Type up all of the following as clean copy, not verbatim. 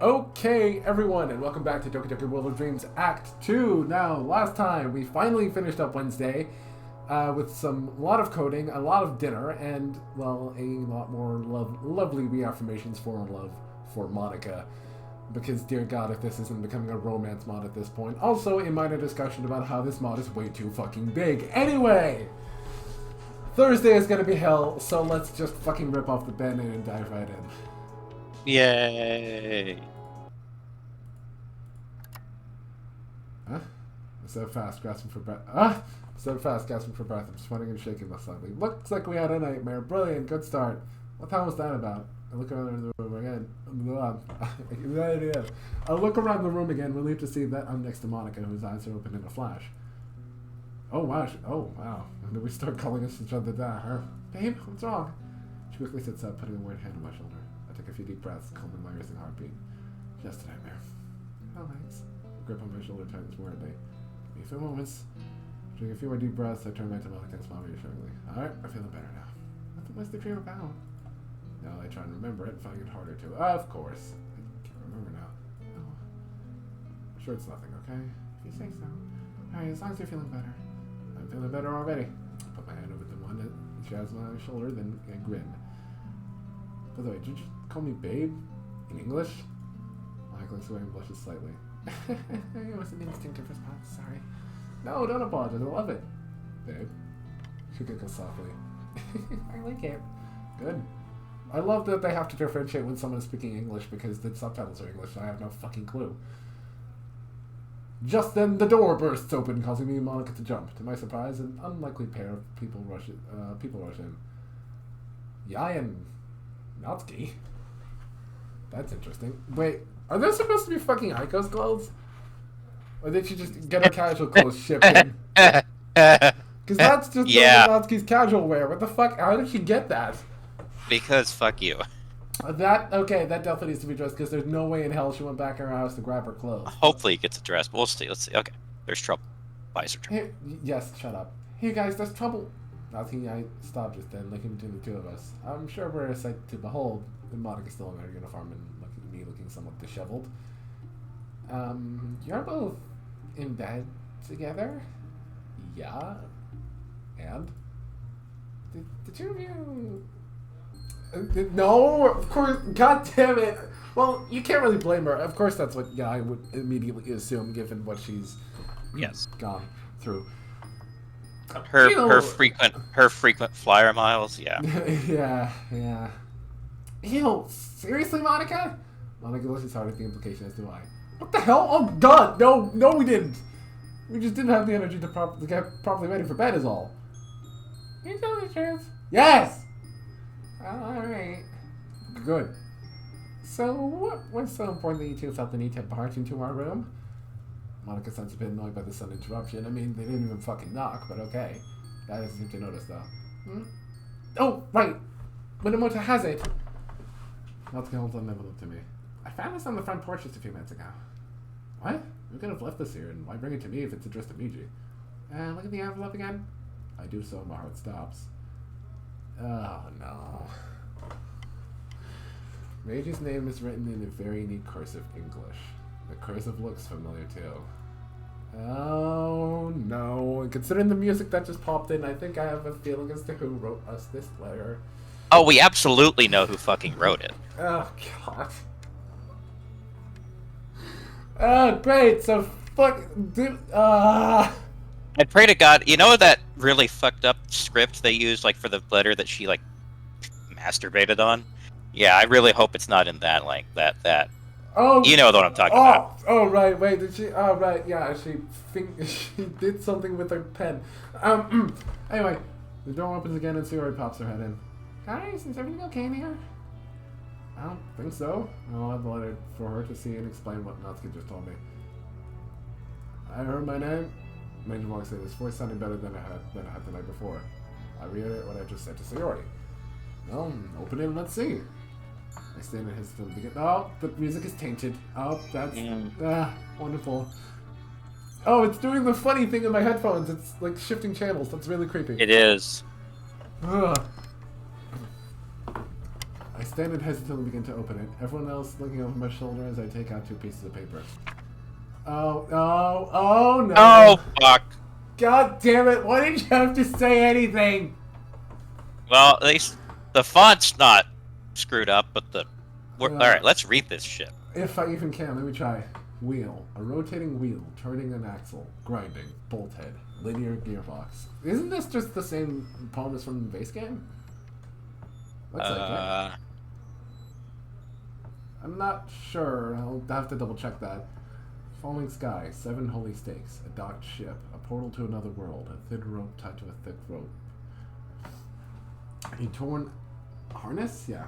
Okay, everyone, and welcome back to Doki World of Dreams Act 2. Now, last time, we finally finished up Wednesday with a lot of coding, a lot of dinner, and, well, a lot more lovely reaffirmations for love for Monica. Because, dear God, if this isn't becoming a romance mod at this point. Also, a minor discussion about how this mod is way too fucking big. Anyway! Thursday is gonna be hell, so let's just fucking rip off the band-aid and dive right in. Yay! Huh? So fast, gasping for breath. So fast, gasping for breath. I'm sweating and shaking slightly. Looks like we had a nightmare. Brilliant, good start. What the hell was that about? I look around the room again. I look around the room again, relieved to see that I'm next to Monica, whose eyes are open in a flash. Oh wow! When did we start calling each other that? Huh? Babe, what's wrong? She quickly sits up, putting a weird hand on my shoulder. I take a few deep breaths, calming my racing heartbeat. Just a nightmare. Oh, thanks. The grip on my shoulder tightens weirdly. A few moments. Taking a few more deep breaths, I turn back to Monica and smile reassuringly. Alright, I'm feeling better now. What's the dream about? Now I try and remember it, finding it harder to. Of course. I can't remember now. Oh. I'm sure it's nothing, okay? If you say so. Alright, as long as you're feeling better. I'm feeling better already. I put my hand over the one that she has on my shoulder, then I grin. By the way, did you just call me babe? In English? Mike looks away and blushes slightly. It was an instinctive response, sorry. No, don't apologize, I love it. Babe. She giggles softly. I like it. Good. I love that they have to differentiate when someone is speaking English because the subtitles are English and I have no fucking clue. Just then, the door bursts open, causing me and Monica to jump. To my surprise, an unlikely pair of people rush in. Yai and Natsuki? That's interesting. Wait, are there supposed to be fucking Aiko's clothes? Or did she just get her casual clothes shipped in? Because that's just Natsuki's casual wear. What the fuck? How did she get that? Because fuck you. That definitely needs to be addressed because there's no way in hell she went back in her house to grab her clothes. Hopefully it gets addressed, but we'll see. Let's see. Okay, there's trouble. Visor trouble. Hey, yes, shut up. Hey guys, there's trouble. Natsuki and I stopped just then, looking between the two of us. I'm sure we're a sight to behold, with Monica still in her uniform and me looking somewhat disheveled. You're both in bed together? Yeah. And? Did you review... No, of course, god damn it. Well, you can't really blame her. Of course that's what I would immediately assume, given what she's gone through. Her frequent flyer miles, yeah. yeah. Ew, seriously, Monica? Monica looks as hard at the implication as do I. What the hell? Oh god, no we didn't. We just didn't have the energy to get properly ready for bed is all. You tell the truth? Yes! Alright. Good. So, what was so important that you two felt the need to barge into our room? Monica sounds a bit annoyed by the sudden interruption. I mean, they didn't even fucking knock, but okay. That doesn't seem to notice, though. Oh, right! Minamoto has it! Natsuki holds an envelope to me. I found this on the front porch just a few minutes ago. What? We could have left this here, and why bring it to me if it's addressed to Miji? Look at the envelope again. I do so, and my heart stops. Oh, no. Reiji's name is written in a very neat cursive English. The cursive looks familiar, too. Oh, no. And considering the music that just popped in, I think I have a feeling as to who wrote us this letter. Oh, we absolutely know who fucking wrote it. Oh, God. Oh, great. So, fuck... Dude, I pray to God, you know that really fucked up script they used, like, for the letter that she, like, masturbated on? Yeah, I really hope it's not in that, like, that. Oh, you know what I'm talking about. Oh, right, wait, did she? Oh, right, yeah, she did something with her pen. Anyway, the door opens again and Yuri pops her head in. Guys, is everything okay in here? I don't think so. I'll have the letter for her to see and explain what Natsuki just told me. I heard my name. Major walks in. His voice sounded better than I had the night before. I reiterate what I just said to Sayori. Well, open it and let's see. I stand and hesitate to begin. Oh, the music is tainted. Oh, that's wonderful. Oh, it's doing the funny thing in my headphones. It's like shifting channels. That's really creepy. It is. Ugh. stand and hesitantly begin to open it. Everyone else looking over my shoulder as I take out 2 pieces of paper. Oh no! Oh fuck! God damn it! Why didn't you have to say anything? Well, at least the font's not screwed up, but the. All right, let's read this shit. If I even can, let me try. Wheel. A rotating wheel, turning an axle, grinding, bolt head, linear gearbox. Isn't this just the same poem as from the base game? Looks like it. I'm not sure. I'll have to double check that. Falling sky, 7 holy stakes, a docked ship, a portal to another world, a thin rope tied to a thick rope. A torn harness? Yeah.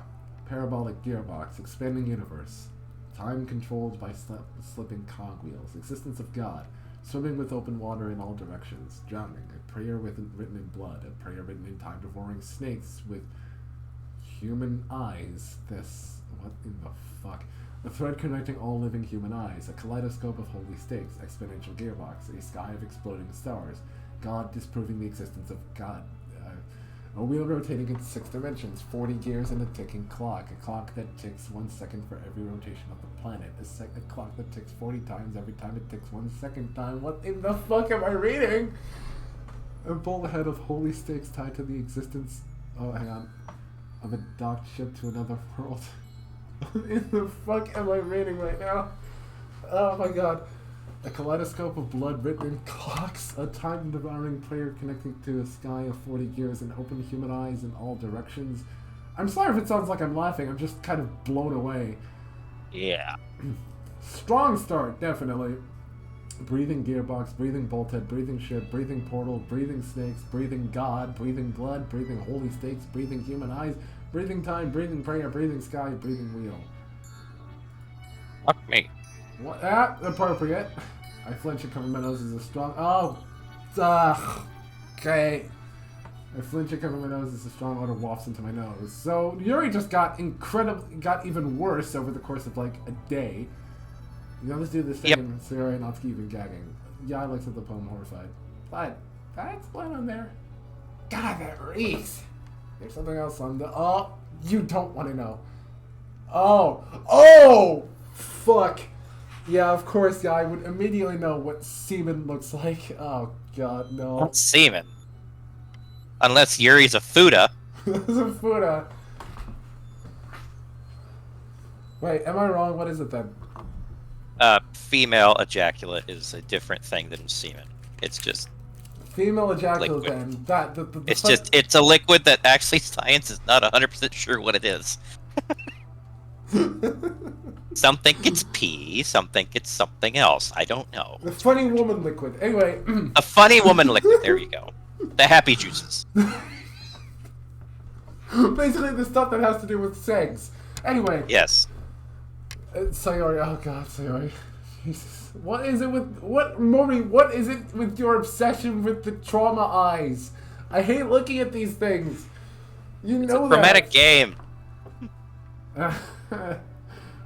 Parabolic gearbox, expanding universe. Time controlled by slipping cogwheels. Existence of God. Swimming with open water in all directions. Drowning. A prayer written in blood. A prayer written in time. Devouring snakes with human eyes. This. What in the fuck? A thread connecting all living human eyes. A kaleidoscope of holy stakes. Exponential gearbox. A sky of exploding stars. God disproving the existence of God. A wheel rotating in 6 dimensions, 40 gears and a ticking clock. A clock that ticks 1 second for every rotation of the planet. A clock that ticks 40 times every time it ticks 1 second time. What in the fuck am I reading? A bullhead of holy stakes tied to the existence, oh hang on, of a docked ship to another world. What in the fuck am I reading right now? Oh my god. A kaleidoscope of blood written in clocks, a time-devouring prayer connecting to a sky of 40 gears and open human eyes in all directions. I'm sorry if it sounds like I'm laughing, I'm just kind of blown away. Yeah. Strong start, definitely. Breathing gearbox, breathing bolthead, breathing ship, breathing portal, breathing snakes, breathing God, breathing blood, breathing holy stakes, breathing human eyes, breathing time, breathing prayer, breathing sky, breathing wheel. Fuck me. What? Appropriate. I flinch and cover my nose as a strong. Okay. I flinch and cover my nose as a strong odor wafts into my nose. So Yuri just got even worse over the course of like a day. You know, let's do this thing. Yep. And Sarah and Natsuki even gagging. Yeah, I looks at the poem horrified. But that's blood on there. God, that reeks. There's something else on the. Oh, you don't want to know. Oh, fuck. Yeah, of course, yeah, I would immediately know what semen looks like. Oh, God, no. Not semen. Unless Yuri's a Fuda. It's a Fuda. Wait, am I wrong? What is it then? Female ejaculate is a different thing than semen. It's just Female ejaculate liquid. then. It's a liquid that actually science is not 100% sure what it is. Some think it's pee, some think it's something else. I don't know. The funny woman liquid. Anyway. A funny woman liquid. There you go. The happy juices. Basically the stuff that has to do with sex. Anyway. Yes. Sayori. Oh god, Sayori. Jesus. What is it with... Mori, what is it with your obsession with the trauma eyes? I hate looking at these things. You know it's a traumatic game.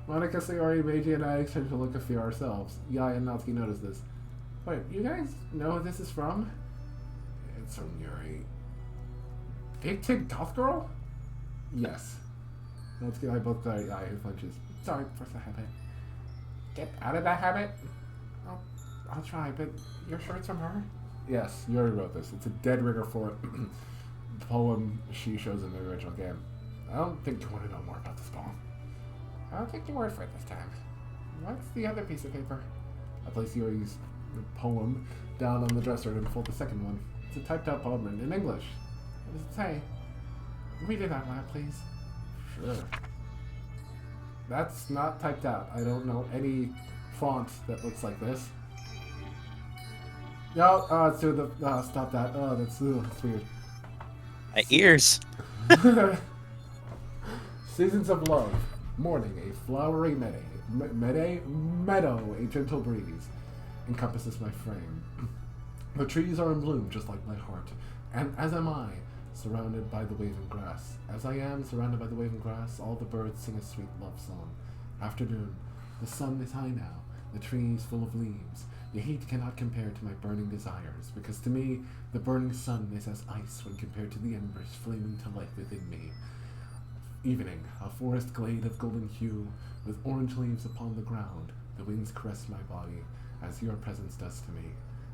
Monica, Sayori, Meiji, and I exchange a look of fear ourselves. Yai and Natsuki notice this. Wait, you guys know what this is from? It's from Yuri. Big Tig Goth Girl? Yes. Natsuki and I both got Yai who flinches. Sorry, force a habit. Get out of that habit? I'll try, but you're sure it's from her? Yes, Yuri wrote this. It's a dead ringer for the poem she shows in the original game. I don't think you want to know more about this poem. I'll take your word for it this time. What's the other piece of paper? I place Yuri's poem down on the dresser and fold the second one. It's a typed out poem written in English. What does it say? Read it out loud, please. Sure. That's not typed out. I don't know any font that looks like this. No, let's do the... stop that. Oh, that's weird. My ears. Seasons of love. Morning, a flowery meadow, a gentle breeze encompasses my frame. The trees are in bloom just like my heart, and as am I, surrounded by the waving grass. As I am surrounded by the waving grass, all the birds sing a sweet love song. Afternoon, the sun is high now, the trees full of leaves. The heat cannot compare to my burning desires, because to me, the burning sun is as ice when compared to the embers flaming to life within me. Evening, a forest glade of golden hue, with orange leaves upon the ground. The winds caress my body, as your presence does to me.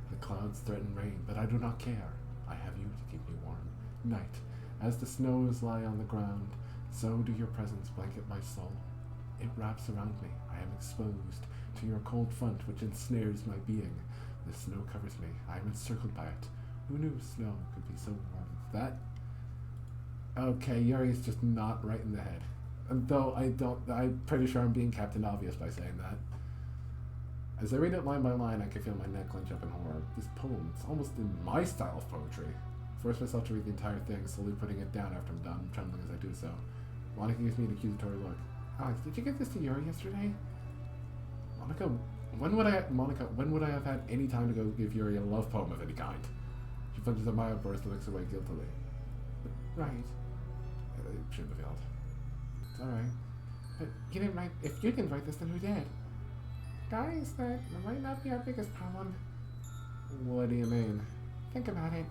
The clouds threaten rain, but I do not care. I have you to keep me warm. Night, as the snows lie on the ground, so do your presence blanket my soul. It wraps around me. I am exposed to your cold front, which ensnares my being. The snow covers me. I am encircled by it. Who knew snow could be so warm? That... Okay, Yuri is just not right in the head. Though I'm pretty sure I'm being Captain Obvious by saying that. As I read it line by line, I can feel my neck clench up in horror. This poem, it's almost in my style of poetry. I force myself to read the entire thing, slowly putting it down after I'm done, trembling as I do so. Monica gives me an accusatory look. Alex, did you give this to Yuri yesterday? Monica, when would I have had any time to go give Yuri a love poem of any kind? She punches a mild burst and looks away guiltily. Right. It shouldn't have yelled. It's alright. But you didn't write... If you didn't write this, then who did? Guys, that might not be our biggest problem. What do you mean? Think about it.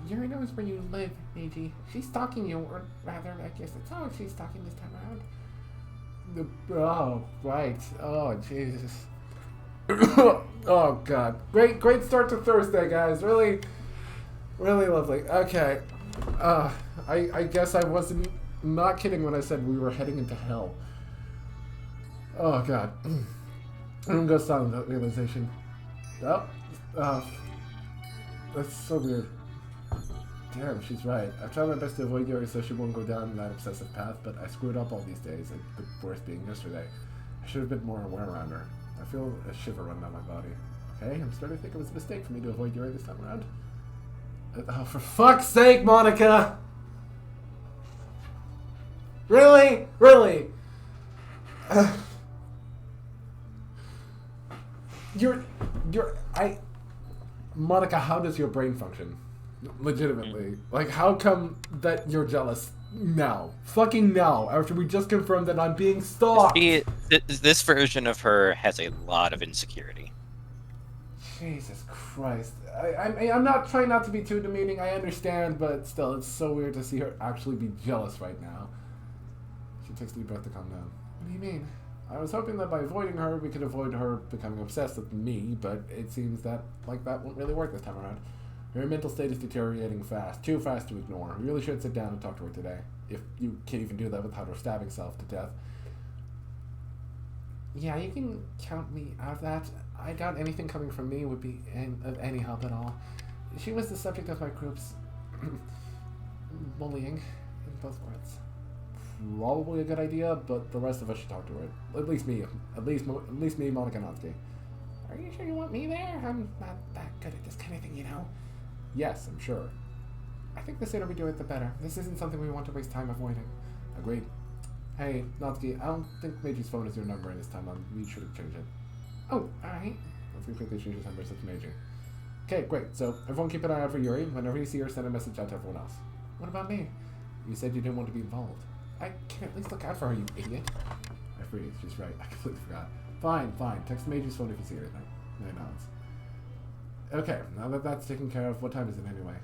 Yuri knows where you live, Meiji. She's stalking you, or rather, I guess it's Alex she's stalking this time around. Oh, right. Oh, Jesus. Oh, God. Great start to Thursday, guys. Really lovely. Okay. I guess I wasn't not kidding when I said we were heading into hell. Oh, God. I'm gonna go silent that realization. That's so weird. Damn, she's right. I've tried my best to avoid Yuri so she won't go down that obsessive path, but I screwed up all these days, and the worst being yesterday. I should have been more aware around her. I feel a shiver run down my body. Okay, I'm starting to think it was a mistake for me to avoid Yuri this time around. Oh, for fuck's sake, Monica! Really? Really? Monica, how does your brain function? Legitimately. Like, how come that you're jealous now? Fucking now, after we just confirmed that I'm being stalked! This version of her has a lot of insecurity. Jesus Christ. I'm not trying not to be too demeaning, I understand, but still, it's so weird to see her actually be jealous right now. She takes a deep breath to calm down. What do you mean? I was hoping that by avoiding her, we could avoid her becoming obsessed with me, but it seems that won't really work this time around. Her mental state is deteriorating fast, too fast to ignore. We really should sit down and talk to her today, if you can't even do that without her stabbing herself to death. Yeah, you can count me out of that. I doubt anything coming from me would be of any help at all. She was the subject of my group's bullying, in both words. Probably a good idea, but the rest of us should talk to her. At least me, Monica Natsuki. Are you sure you want me there? I'm not that good at this kind of thing, you know. Yes, I'm sure. I think the sooner we do it, the better. This isn't something we want to waste time avoiding. Agreed. Hey, Natsuki, I don't think Meiji's phone is your number in this time. We should have changed it. Oh, alright. Natsuki quickly changes number to Meiji. Okay, great. So, everyone keep an eye out for Yuri. Whenever you see her, send a message out to everyone else. What about me? You said you didn't want to be involved. I can at least look out for her, you idiot. I freeze. She's right. I completely forgot. Fine. Text Meiji's phone if you see anything. No nods. Okay, now that that's taken care of, what time is it anyway?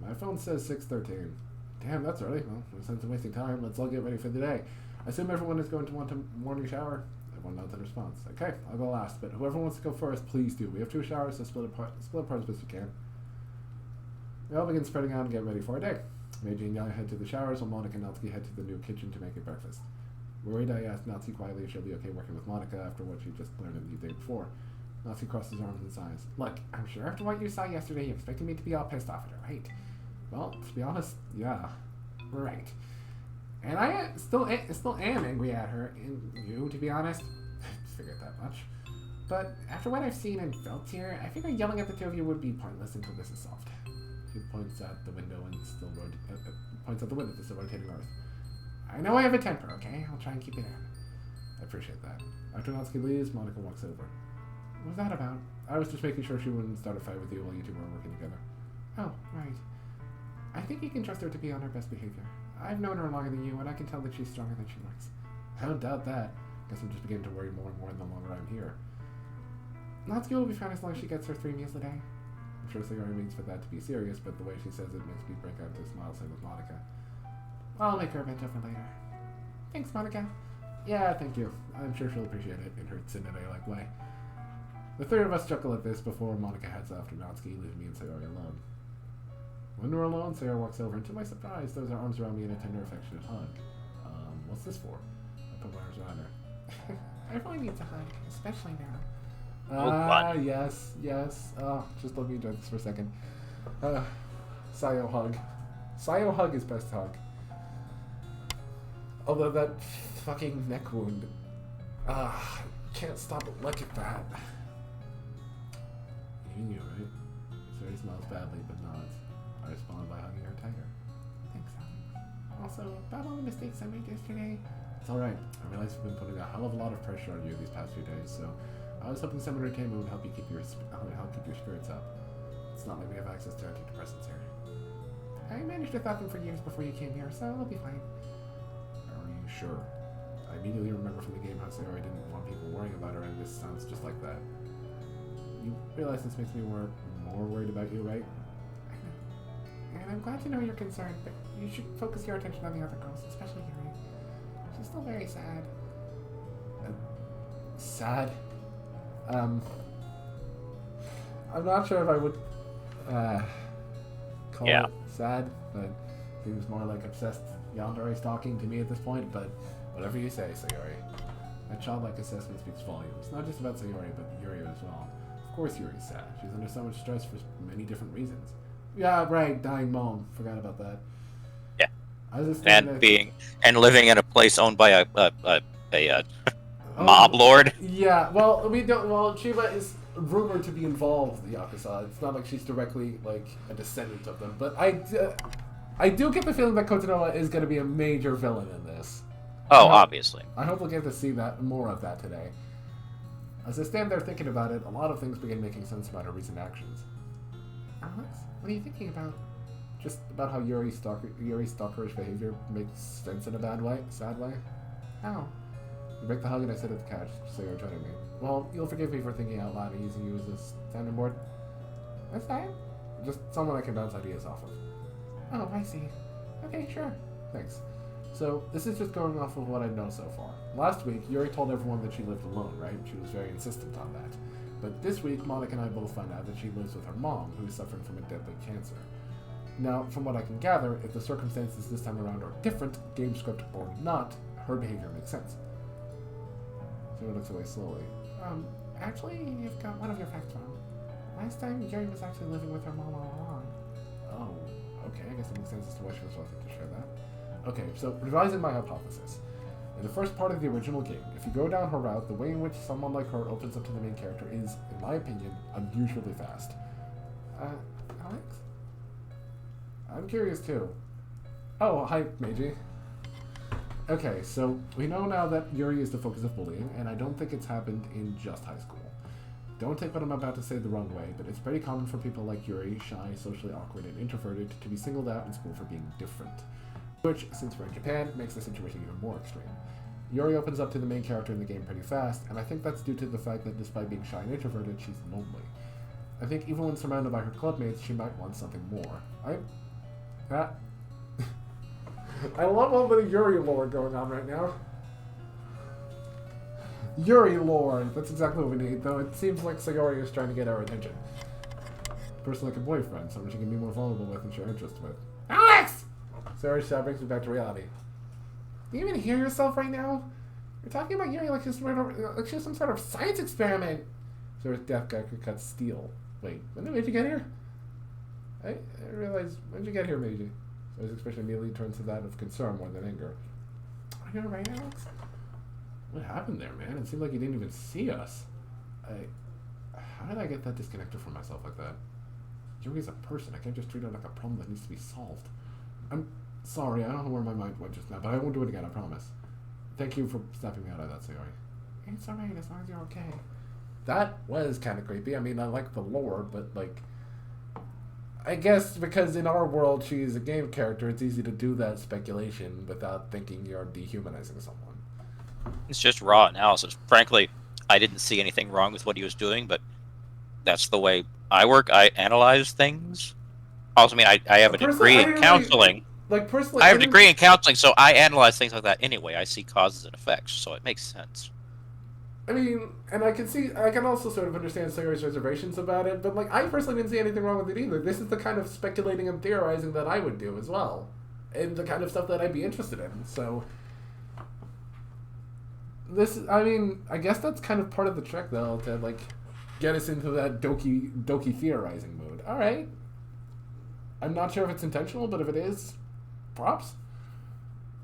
My phone says 6:13. Damn, that's early. Well, no sense in wasting time. Let's all get ready for the day. I assume everyone is going to want a morning shower. Everyone nods in response. Okay, I'll go last, but whoever wants to go first, please do. We have 2 showers, so split apart as best we can. We all begin spreading out and get ready for our day. Meiji and Yaya head to the showers, while Monica and Natsuki head to the new kitchen to make a breakfast. Worried, I ask Natsuki quietly if she'll be okay working with Monica after what she just learned the day before. Natsuki crosses his arms and sighs. Look, I'm sure after what you saw yesterday, you expected me to be all pissed off at her, right? Well, to be honest, yeah. Right. And I still am angry at her, and you, to be honest. I figured that much. But after what I've seen and felt here, I figure yelling at the two of you would be pointless until this is solved. She points at the window and to still rotating Earth. I know I have a temper, okay? I'll try and keep it in. I appreciate that. After Natsuki leaves, Monica walks over. What was that about? I was just making sure she wouldn't start a fight with you while you two were working together. Oh, right. I think you can trust her to be on her best behavior. I've known her longer than you, and I can tell that she's stronger than she looks. I don't doubt that. Guess I'm just beginning to worry more and more the longer I'm here. Natsuki will be fine as long as she gets her 3 meals a day. I'm sure Sagari means for that to be serious, but the way she says it makes me break out into a smile same with Monica. I'll make her a bit different later. Thanks, Monica. Yeah, thank you. I'm sure she'll appreciate it in her Cinderella-like way. The three of us chuckle at this before Monica heads off to Natsuki, leaving me and Sayori alone. When we're alone, Sayori walks over and, to my surprise, throws her arms around me in a tender, affectionate hug. What's this for? I put my arms around her. Everyone needs a hug, especially now. Yes. Oh, just let me enjoy this for a second. Sayo hug. Sayo hug is best hug. Although that fucking neck wound. Can't stop but look at that. You knew, right? Sayori smiles badly, but nods. I respond by hugging her tighter. Thanks, Alex. Also, about all the mistakes I made yesterday. It's alright. I realize we've been putting a hell of a lot of pressure on you these past few days, so I was hoping some entertainment would help you keep your spirits up. It's not like we have access to antidepressants here. I managed to thought them for years before you came here, so it'll be fine. Are you sure? I immediately remember from the game how Sayori didn't want people worrying about her, and this sounds just like that. You realize this makes me more worried about you, right? I know. And I'm glad to know you're concerned, but you should focus your attention on the other girls, especially Yuri. She's still very sad. Sad? I'm not sure if I would call it sad, but it seems more like obsessed yandere stalking to me at this point, but whatever you say, Sayori. That childlike assessment speaks volumes, not just about Sayori, but Yuri as well. Of course Yuri's sad. She's under so much stress for many different reasons. Yeah, right, dying mom. Forgot about that. Yeah. I was just and living in a place owned by a mob lord. Yeah, well, we don't. Well, Chiba is rumored to be involved in the Yakuza. It's not like she's directly like a descendant of them, but I do get the feeling that Kotonoha is going to be a major villain in this. Oh, obviously. I hope we'll get to see more of that today. As I stand there thinking about it, a lot of things begin making sense about her recent actions. Alex, what are you thinking about? Just about how Yuri's stalkerish behavior makes sense in a sad way. How? You break the hug and I sit at the couch, so you're joining me. Well, you'll forgive me for thinking out loud and using you as a sounding board. What's that? Just someone I can bounce ideas off of. Oh, I see. Okay, sure. Thanks. So, this is just going off of what I know so far. Last week, Yuri told everyone that she lived alone, right? She was very insistent on that. But this week, Monica and I both find out that she lives with her mom, who is suffering from a deadly cancer. Now, from what I can gather, if the circumstances this time around are different, game script or not, her behavior makes sense. So it looks away slowly. Actually, you've got one of your facts wrong. Last time, Yuri was actually living with her mom all along. Oh, okay, I guess it makes sense as to why she was wanting to share that. Okay, so revising my hypothesis. In the first part of the original game, if you go down her route, the way in which someone like her opens up to the main character is, in my opinion, unusually fast. Alex? I'm curious too. Oh, hi, Meiji. Okay, so we know now that Yuri is the focus of bullying, and I don't think it's happened in just high school. Don't take what I'm about to say the wrong way, but it's pretty common for people like Yuri, shy, socially awkward, and introverted, to be singled out in school for being different. Which, since we're in Japan, makes the situation even more extreme. Yuri opens up to the main character in the game pretty fast, and I think that's due to the fact that despite being shy and introverted, she's lonely. I think even when surrounded by her clubmates, she might want something more. I love all the Yuri lore going on right now. Yuri lore, that's exactly what we need, though it seems like Sayori is trying to get our attention. A person like a boyfriend, someone she can be more vulnerable with and share interests with. Alex! Sayori's shout brings me back to reality. Do you even hear yourself right now? You're talking about Yuri like she's some sort of science experiment. Sayori's death cuts steel. Wait, when did Meiji get here? I realized, when did you get here, Meiji? Sayori's expression immediately turns to that of concern more than anger. Are you alright, Alex? What happened there, man? It seemed like you didn't even see us. How did I get that disconnected from myself like that? Yuri's a person. I can't just treat her like a problem that needs to be solved. I'm sorry, I don't know where my mind went just now, but I won't do it again, I promise. Thank you for snapping me out of that, Sayori. It's alright, as long as you're okay. That was kind of creepy. I mean, I like the lore, but, like, I guess because in our world she's a game character, it's easy to do that speculation without thinking you're dehumanizing someone. It's just raw analysis. Frankly, I didn't see anything wrong with what he was doing, but that's the way I work. I analyze things. Also, I mean, I have a degree in counseling. Like, personally, I have a degree in counseling, so I analyze things like that anyway. I see causes and effects, so it makes sense. I mean, and I can also sort of understand Sayori's reservations about it, but, like, I personally didn't see anything wrong with it either. This is the kind of speculating and theorizing that I would do as well. And the kind of stuff that I'd be interested in, so... I guess that's kind of part of the trick, though, to, like, get us into that Doki theorizing mode. Alright. I'm not sure if it's intentional, but if it is, props.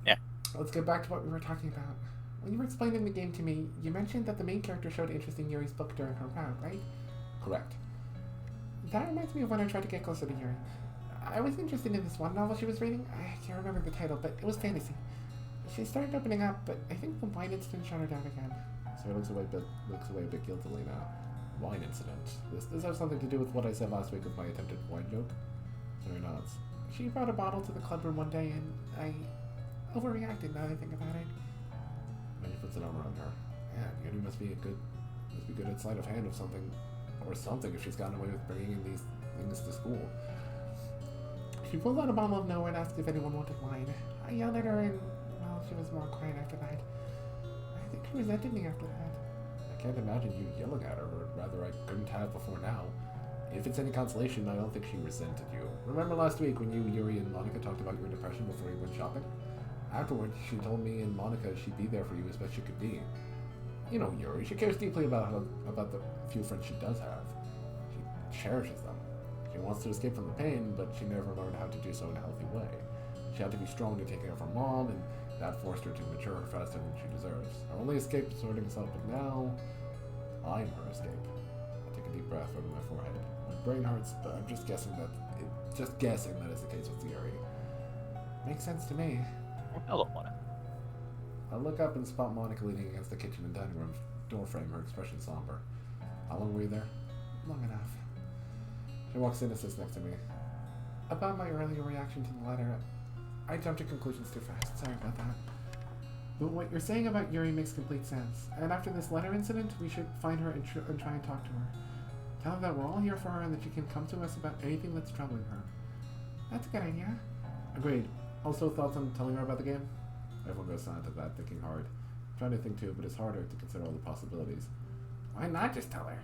Yeah. Let's get back to what we were talking about. When you were explaining the game to me, you mentioned that the main character showed interest in Yuri's book during her round, right? Correct. That reminds me of when I tried to get closer to Yuri. I was interested in this one novel she was reading. I can't remember the title, but it was fantasy. She started opening up, but I think the wine incident shut her down again. So it looks away a bit guiltily now. Wine incident. This has something to do with what I said last week with my attempted wine joke? Sorry, nods. She brought a bottle to the club room one day, and I overreacted now that I think about it. When he puts an arm around her. Yeah, Yuri must be good at sleight of hand of something, or something if she's gotten away with bringing in these things to school. She pulled out a bottle of nowhere and asked if anyone wanted wine. I yelled at her and, well, she was more quiet after that. I think she resented me after that. I can't imagine you yelling at her, or rather I couldn't have before now. If it's any consolation, I don't think she resented you. Remember last week when you, Yuri, and Monica talked about your depression before you went shopping? Afterwards, she told me and Monica she'd be there for you as best she could be. You know Yuri, she cares deeply about the few friends she does have. She cherishes them. She wants to escape from the pain, but she never learned how to do so in a healthy way. She had to be strong to take care of her mom, and that forced her to mature faster than she deserves. Her only escape is sorting herself, but now I'm her escape. I take a deep breath over my forehead. My brain hurts, but I'm just guessing that is the case with Yuri. Makes sense to me. I don't want it. I look up and spot Monica leaning against the kitchen and dining room doorframe, her expression somber. How long were you there? Long enough. She walks in and sits next to me. About my earlier reaction to the letter, I jumped to conclusions too fast. Sorry about that. But what you're saying about Yuri makes complete sense. And after this letter incident, we should find her and try and talk to her. Tell her that we're all here for her and that she can come to us about anything that's troubling her. That's a good idea. Agreed. Also, thoughts on telling her about the game? Everyone goes silent at that, thinking hard. I'm trying to think too, but it's harder to consider all the possibilities. Why not just tell her?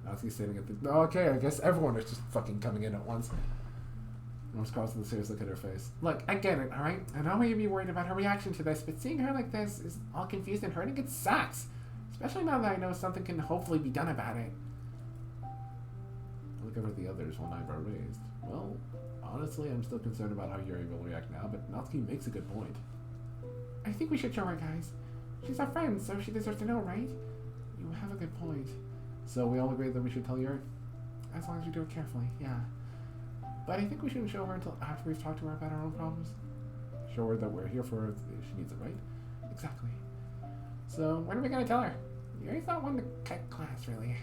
Natsuki's sitting at the... Okay, I guess everyone is just fucking coming in at once. Rose crosses the serious look at her face. Look, I get it, alright? I know you'd be worried about her reaction to this, but seeing her like this is all confused and hurting, it sucks. Especially now that I know something can hopefully be done about it. I look over at the others, one eyebrow raised. Well, honestly, I'm still concerned about how Yuri will react now, but Natsuki makes a good point. I think we should show her, guys. She's our friend, so she deserves to know, right? You have a good point. So we all agree that we should tell Yuri? As long as we do it carefully, yeah. But I think we shouldn't show her until after we've talked to her about our own problems. Show her that we're here for her if she needs it, right? Exactly. So, when are we gonna tell her? Yuri's not one to cut class, really.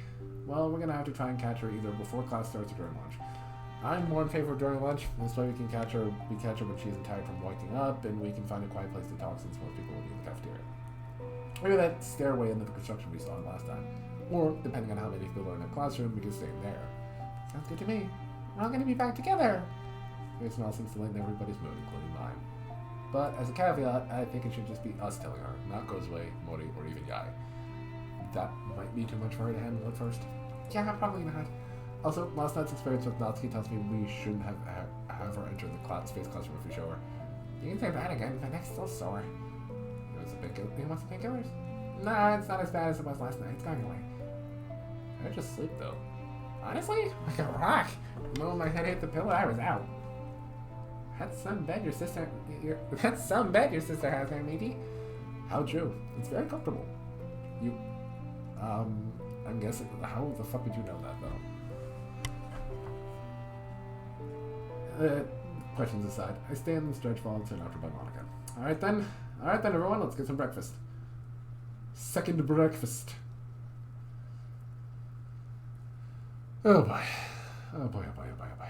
Well, we're gonna have to try and catch her either before class starts or during lunch. I'm more in favor of during lunch. This way we can catch her when she isn't tired from waking up, and we can find a quiet place to talk since most people will be in the cafeteria. Maybe that stairway into the construction we saw last time. Or, depending on how many people are in the classroom, we can stay in there. Sounds good to me. We're all gonna be back together! Face now seems to lighten everybody's mood, including mine. But, as a caveat, I think it should just be us telling her, not Kozue, Mori, or even Yai. That might be too much for her to handle at first. Yeah, probably not. Also, last night's experience with Natsuki tells me we shouldn't have her enter the space classroom if we show her. You can say that again, my neck's still sore. You want some painkillers? Nah, it's not as bad as it was last night. It's going away. I just sleep, though. Honestly? Like a rock. The moment my head hit the pillow, I was out. That's some bed your sister has there, matey. How true. It's very comfortable. I'm guessing, how the fuck would you know that, though? Questions aside, I stand and stretch followed soon after by Monica. Alright then, everyone, let's get some breakfast. Second breakfast. Oh boy. Oh boy, oh boy, oh boy, oh boy.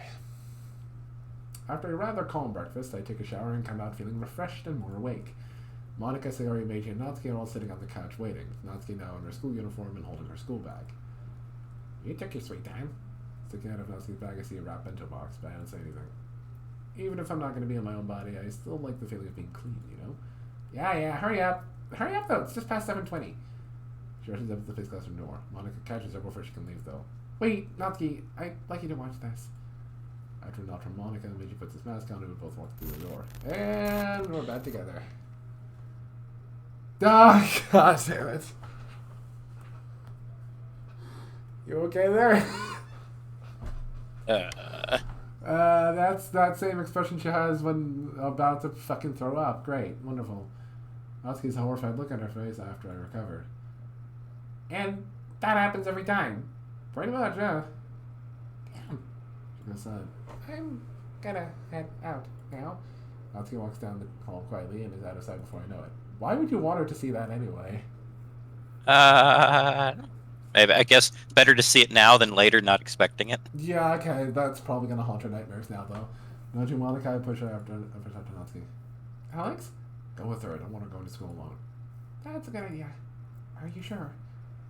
After a rather calm breakfast, I take a shower and come out feeling refreshed and more awake. Monica, Sayori, Meiji, and Natsuki are all sitting on the couch waiting, Natsuki now in her school uniform and holding her school bag. You took your sweet time. Sticking out of Natsuki's bag, I see a wrapped bento box, but I don't say anything. Even if I'm not going to be in my own body, I still like the feeling of being clean, you know? Yeah, hurry up. Hurry up, though. It's just past 7:20. She rushes up to the face classroom door. Monica catches her before she can leave, though. Wait, Natsuki, I'd like you to watch this. After a nod from Monica, Meiji puts his mask on and we both walk through the door. And we're back together. Ah, God damn it. You okay there? That's that same expression she has when about to fucking throw up. Great. Wonderful. Natsuki's horrified look on her face after I recover. And that happens every time. Pretty much, yeah. Damn. She goes on. I'm gonna head out now. Natsuki walks down the hall quietly and is out of sight before I know it. Why would you want her to see that anyway? Maybe, I guess better to see it now than later, not expecting it. Yeah, okay, that's probably gonna haunt her nightmares now, though. Nudging Monica, I push her after Natsuki. Alex? Go with her, I don't want her going to school alone. That's a good idea. Are you sure?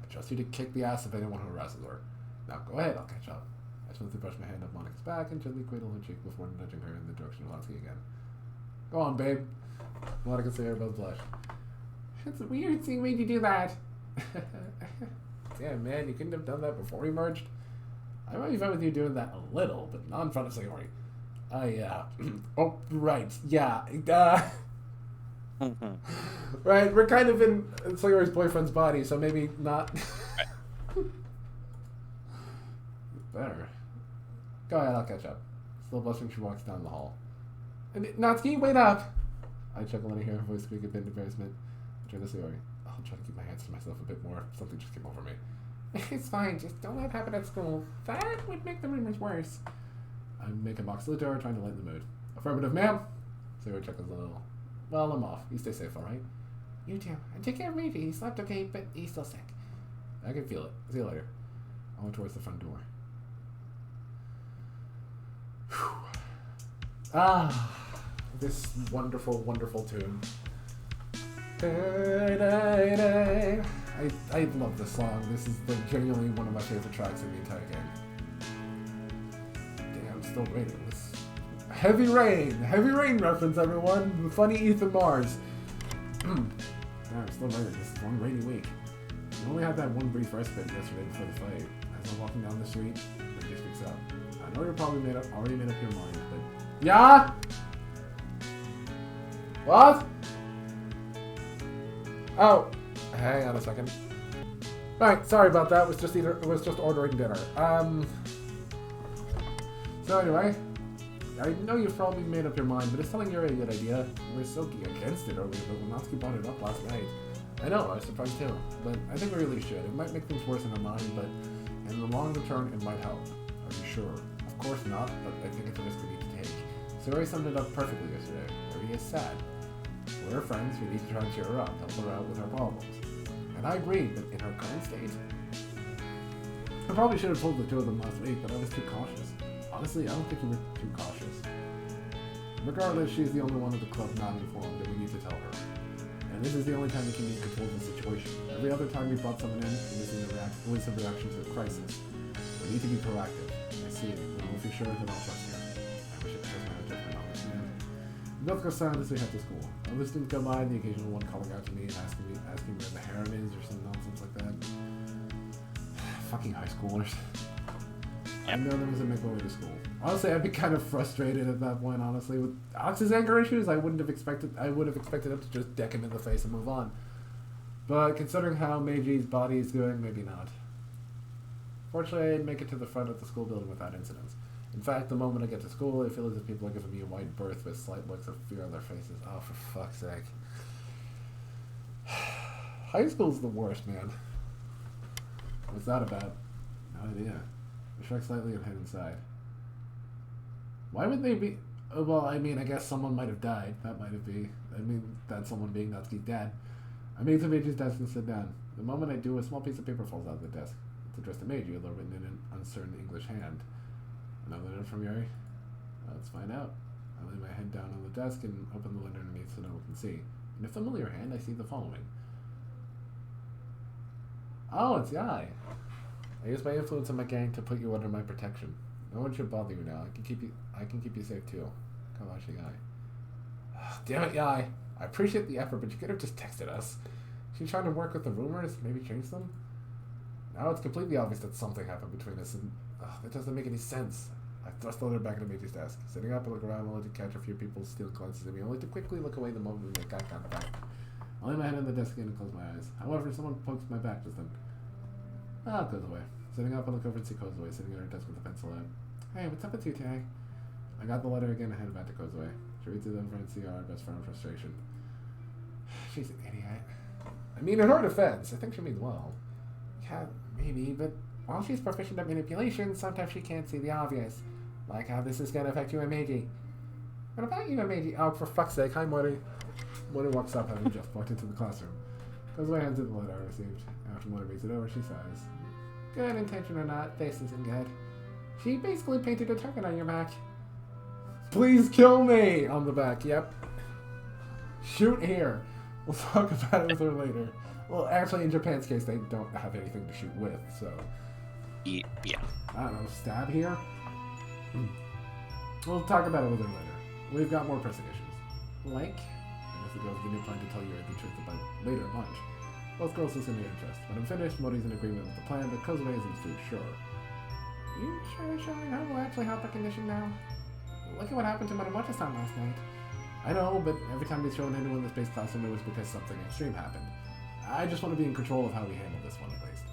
I trust you to kick the ass of anyone who harasses her. Now go ahead, I'll catch up. I smoothly brush my hand up Monica's back and gently cradle her cheek before nudging her in the direction of Natsuki again. Go on, babe. Monica say her above blush. It's weird seeing me do that. Damn, man, you couldn't have done that before we merged? I might be fine with you doing that a little, but not in front of Sayori. Oh, right, yeah. Right, we're kind of in Sayori's boyfriend's body, so maybe not. Better. Go ahead, I'll catch up. Still blushing, she walks down the hall. Natsuki, wait up! I chuckle when I hear her voice squeak a bit in embarrassment. I turn to Sayori. I'll try to keep my hands to myself a bit more. Something just came over me. It's fine, just don't let it happen at school. That would make the rumors worse. I make a mock salute to her, trying to lighten the mood. Affirmative, ma'am. Sayori chuckles a little. Well, I'm off. You stay safe, alright? You too. And take care of Meiji. He slept okay, but he's still sick. I can feel it. See you later. I went towards the front door. Whew. This wonderful, wonderful tune. I love this song. This is genuinely one of my favorite tracks in the entire game. Damn, still raining. This heavy rain reference, everyone. The funny Ethan Mars. Damn, still raining. This is one rainy week. We only had that one brief respite yesterday before the fight. As I'm walking down the street, Ricky speaks up. I know you're probably already made up your mind, but yeah. What? Oh, hang on a second. Right, sorry about that. It was just ordering dinner. So anyway, I know you've probably made up your mind, but it's telling you're a good idea. You were so against it earlier, but when Natsuki brought it up last night, I know, I was surprised too. But I think we really should. It might make things worse in our mind, but in the long term, it might help. Are you sure? Of course not, but I think it's a risk we need to take. Sayori summed it up perfectly yesterday. Yuri is sad. We're friends, we need to try and cheer her up, help her out with her problems. And I agree, but in her current state... I probably should have told the two of them last week, but I was too cautious. Honestly, I don't think you were too cautious. Regardless, she's the only one at the club not informed, and we need to tell her. And this is the only time we can use control of the situation. Every other time we brought someone in, it was a reaction to a crisis. We need to be proactive. I see. Well, if you're sure, then I'll trust you. I wish I could trust my own judgment on this man. We both go silent as we head to school. Other students come by, and the occasional one calling out to me and asking where the harem is or some nonsense like that. Fucking high schoolers. I know them as I make my way to school. Honestly, I'd be kind of frustrated at that point, honestly. With Alex's anger issues, I would have expected him to just deck him in the face and move on. But considering how Meiji's body is doing, maybe not. Fortunately, I'd make it to the front of the school building without incidents. In fact, the moment I get to school, I feel as if people are giving me a wide berth with slight looks of fear on their faces. Oh, for fuck's sake. High school's the worst, man. What's that about? No idea. I shrug slightly and head inside. Why would they be... well, I mean, I guess someone might have died. That might have been... I mean, that someone being Natsuki's dad. I made to Meiji's desk and sit down. The moment I do, a small piece of paper falls out of the desk. It's addressed to Meiji, although written in an uncertain English hand. Another letter from Yuri? Let's find out. I lay my head down on the desk and open the letter underneath so no one can see. In a familiar hand, I see the following. Oh, it's Yai. I use my influence in my gang to put you under my protection. No one should bother you now. I can keep you safe too. Kawashi Yai. Damn it, Yai. I appreciate the effort, but you could have just texted us. She's trying to work with the rumors, maybe change them? Now it's completely obvious that something happened between us, and that doesn't make any sense. I thrust the letter back into Meiji's desk. Sitting up, I look around, only to catch a few people stealing glances at me, only to quickly look away the moment we make eye contact. I lay my hand on the desk again and close my eyes. However, someone pokes my back just then. It goes away. Sitting up, I look over and see Kozue sitting at her desk with a pencil out. Hey, what's up with you today? I got the letter again and handed it back to Kozue. She reads it over and sees our best friend in frustration. She's an idiot. I mean, in her defense, I think she means well. Yeah, maybe, but while she's proficient at manipulation, sometimes she can't see the obvious. Like how this is going to affect you and Meiji. What about you and Meiji? Oh, for fuck's sake. Hi, Mori. Mori walks up, having just walked into the classroom. Kozue hands her the letter I received. After Mori reads it over, she sighs. Good intention or not, this isn't good. She basically painted a token on your back. Please kill me! On the back, yep. Shoot here. We'll talk about it with her later. Well, actually, in Japan's case, they don't have anything to shoot with, so... Yeah. I don't know, stab here? We'll talk about it with her later. We've got more pressing issues. Like? I guess the girls give me a plan to tell you the truth about later at lunch. Both girls listen to your interest. When I'm finished, Mori's in agreement with the plan, but Kozue isn't too sure. You sure showing her will actually help her condition now? Look at what happened to Marumoto-san last night. I know, but every time we've shown anyone in the space classroom, it was because something extreme happened. I just want to be in control of how we handle this one, at least.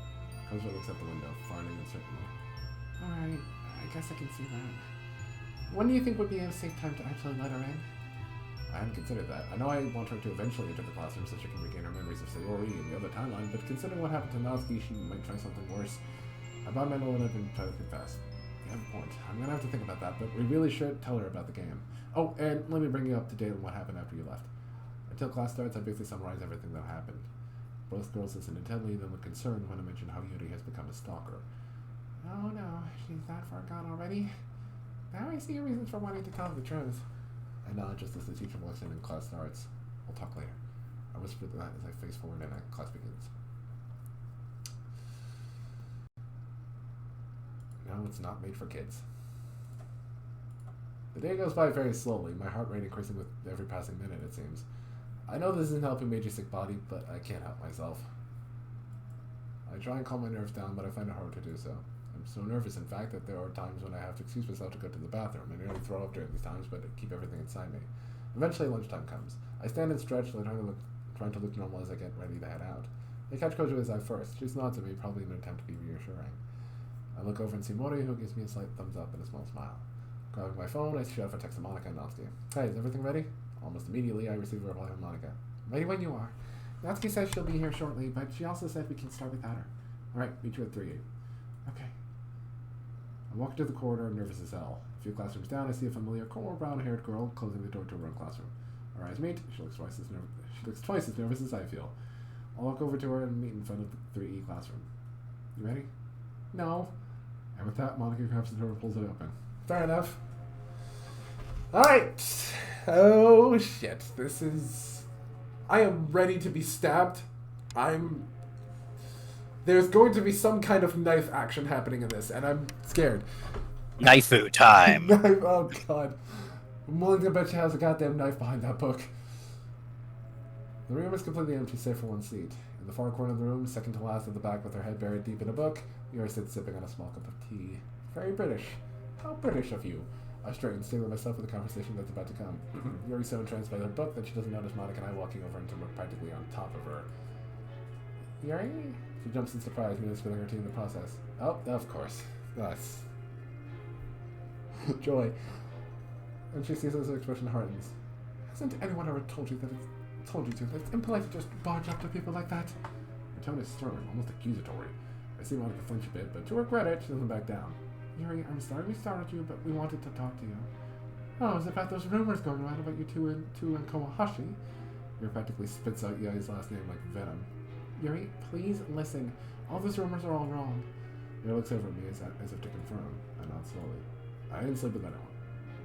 Kozue looks out the window, farting uncertainly. Alright, I guess I can see that. When do you think would be a safe time to actually let her in? I hadn't considered that. I know I want her to eventually enter the classroom so she can regain her memories of Sayori and the other timeline, but considering what happened to Natsuki, she might try something worse. I bought my Nolan up and try to confess. You have a point. I'm gonna have to think about that, but we really should tell her about the game. Oh, and let me bring you up to date on what happened after you left. Until class starts, I basically summarize everything that happened. Both girls listen intently, then look concerned when I mention how Yuri has become a stalker. Oh no, she's that far gone already? Now I see your reasons for wanting to tell the truth. I nod just as the teacher walks in and class starts. We'll talk later. I whisper that as I face forward and class begins. No, it's not made for kids. The day goes by very slowly, my heart rate increasing with every passing minute, it seems. I know this isn't helping Meiji's sick body, but I can't help myself. I try and calm my nerves down, but I find it hard to do so. I'm so nervous, in fact, that there are times when I have to excuse myself to go to the bathroom. I nearly throw up during these times, but I keep everything inside me. Eventually, lunchtime comes. I stand and stretch, trying to look normal as I get ready to head out. I catch Kojue's eye first. She nods at me, probably in an attempt to be reassuring. I look over and see Mori, who gives me a slight thumbs up and a small smile. Grabbing my phone, I shout for text to Monica and Natsuki. Hey, is everything ready? Almost immediately, I receive a reply from Monica. Ready when you are. Natsuki says she'll be here shortly, but she also said we can start without her. Alright, meet you at 3. Okay. I walk into the corridor, nervous as hell. A few classrooms down, I see a familiar, cool, brown-haired girl closing the door to her own classroom. Our eyes meet. She looks twice as nervous as I feel. I'll walk over to her and meet in front of the 3E classroom. You ready? No. And with that, Monica grabs the door and pulls it open. Fair enough. Alright. Oh, shit. This is... I am ready to be stabbed. There's going to be some kind of knife action happening in this, and I'm scared. Knifeu time. Oh, God. I'm willing to bet she has a goddamn knife behind that book. The room is completely empty, save for one seat. In the far corner of the room, second to last at the back with her head buried deep in a book, Yuri sits sipping on a small cup of tea. Very British. How British of you. I straighten, stable myself with the conversation that's about to come. Yuri's so entranced by her book that she doesn't notice Monica and I walking over until we're practically on top of her. Yuri? She jumps in surprise, nearly spilling her tea in the process. Oh, of course. That's... joy. And she sees his expression hardens. Hasn't anyone ever told you that it's impolite to just barge up to people like that? Her tone is stern, almost accusatory. I see Monica flinch a bit, but to her credit, she doesn't back down. Yuri, I'm sorry we startled you, but we wanted to talk to you. Oh, it's about those rumors going around about you two and Kawahashi. Yuri practically spits out Yuri's last name like venom. Yuri, please listen. All those rumors are all wrong. Yuri looks over at me as if to confirm. I nod slowly. I didn't sleep with anyone.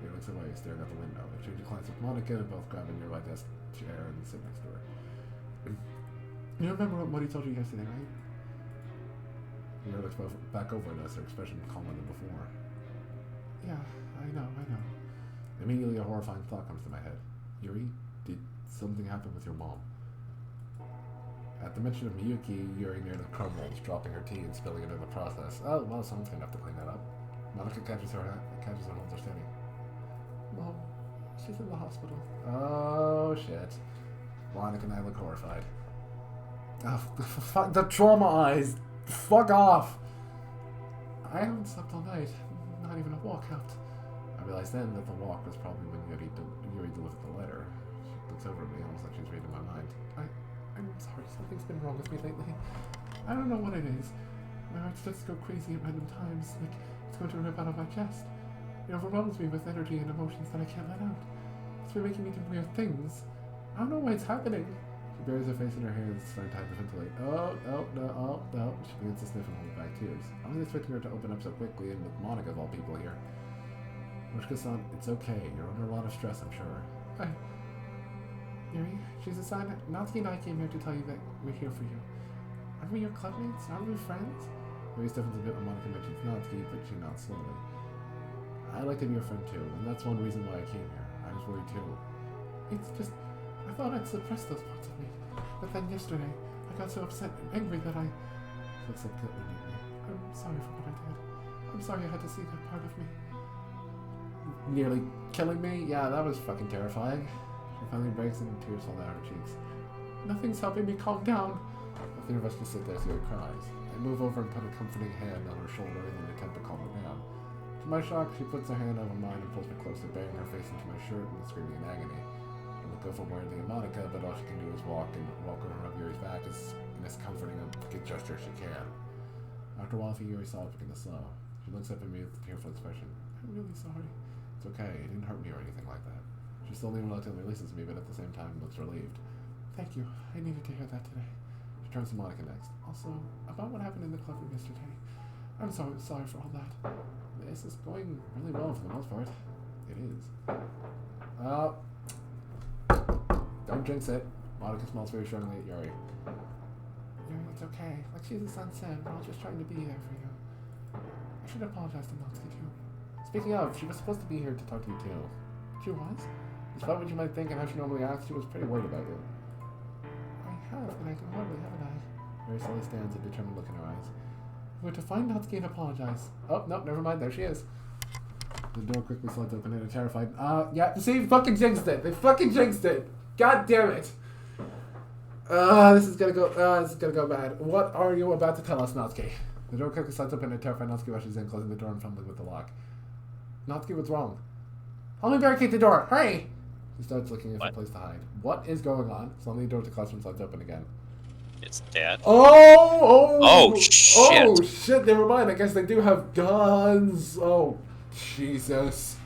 Yuri looks away, staring out the window. I change a glance with Monica, and both grab a nearby desk chair and sit next to her. You remember what Mori told you yesterday, right? Yuri looks back over at us, her expression calmer than before. Yeah, I know. Immediately, a horrifying thought comes to my head. Yuri, did something happen with your mom? At the mention of Miyuki, Yuri nearly crumbles, dropping her tea and spilling it in the process. Oh, well, someone's gonna have to clean that up. Monica catches her understanding. Mom, she's in the hospital. Oh, shit. Monica and I look horrified. Oh, the trauma eyes! Fuck off! I haven't slept all night. Not even a walkout. I realized then that the walk was probably when Yuri delivered the letter. She looks over at me, almost like she's reading my mind. I'm sorry, something's been wrong with me lately. I don't know what it is. My heart starts to go crazy at random times, like it's going to rip out of my chest. It overwhelms me with energy and emotions that I can't let out. It's been making me do weird things. I don't know why it's happening. She buries her face in her hands, trying to hyperventilate. Oh, no. She begins to sniff and hold back tears. I wasn't expecting her to open up so quickly, and with Monica of all people here. Mushka-san, it's okay. You're under a lot of stress, I'm sure. Yuri, she's a sign. Natsuki and I came here to tell you that we're here for you. Aren't we your clubmates? Aren't we friends? Yuri stiffens a bit when Monica mentions Natsuki, but she nods slowly. I'd like to be your friend too, and that's one reason why I came here. I was worried too. It's just, I thought I'd suppress those parts of me. But then yesterday, I got so upset and angry that I... She looks up guiltily at me. I'm sorry for what I did. I'm sorry I had to see that part of me. Nearly killing me? Yeah, that was fucking terrifying. She finally breaks and tears fall down her cheeks. Nothing's helping me calm down. The three of us just sit there as Yuri cries. I move over and put a comforting hand on her shoulder in an attempt to calm her down. To my shock, she puts her hand over mine and pulls me closer, burying her face into my shirt and screaming in agony. I look over weirdly at Monica, but all she can do is walk her up Yuri's back in as comforting a gesture as she can. After a while, Yuri sobs begin to slow. She looks up at me with a tearful expression. I'm really sorry. It's okay. It didn't hurt me or anything like that. She slowly and reluctantly listens to me, but at the same time looks relieved. Thank you. I needed to hear that today. She turns to Monica next. Also, about what happened in the club room yesterday. I'm sorry for all that. This is going really well for the most part. It is. Don't jinx it. Monica smiles very strongly at Yuri. Yuri, it's okay. Like Shizu-san said, we're all just trying to be there for you. I should apologize to Natsuki too. Speaking of, she was supposed to be here to talk to you too. She was? Despite what you might think and how she normally acts, she was pretty worried about you. I have, and I can hardly, haven't I? Mary slowly stands, a determined look in her eyes. We're to find Natsuki and apologize. Oh, no, never mind, there she is. The door quickly slides open and they're terrified. Yeah, see, fucking jinxed it. They fucking jinxed it. God damn it. This is gonna go bad. What are you about to tell us, Natsuki? The door quickly slides open and terrified Natsuki rushes in, closing the door and fumbling with the lock. Natsuki, what's wrong? Help me barricade the door, hurry! She starts looking for a place to hide. What is going on? Suddenly the door to the classroom slides open again. It's Dad. Oh, shit. Oh, shit, never mind. I guess they do have guns. Oh, Jesus.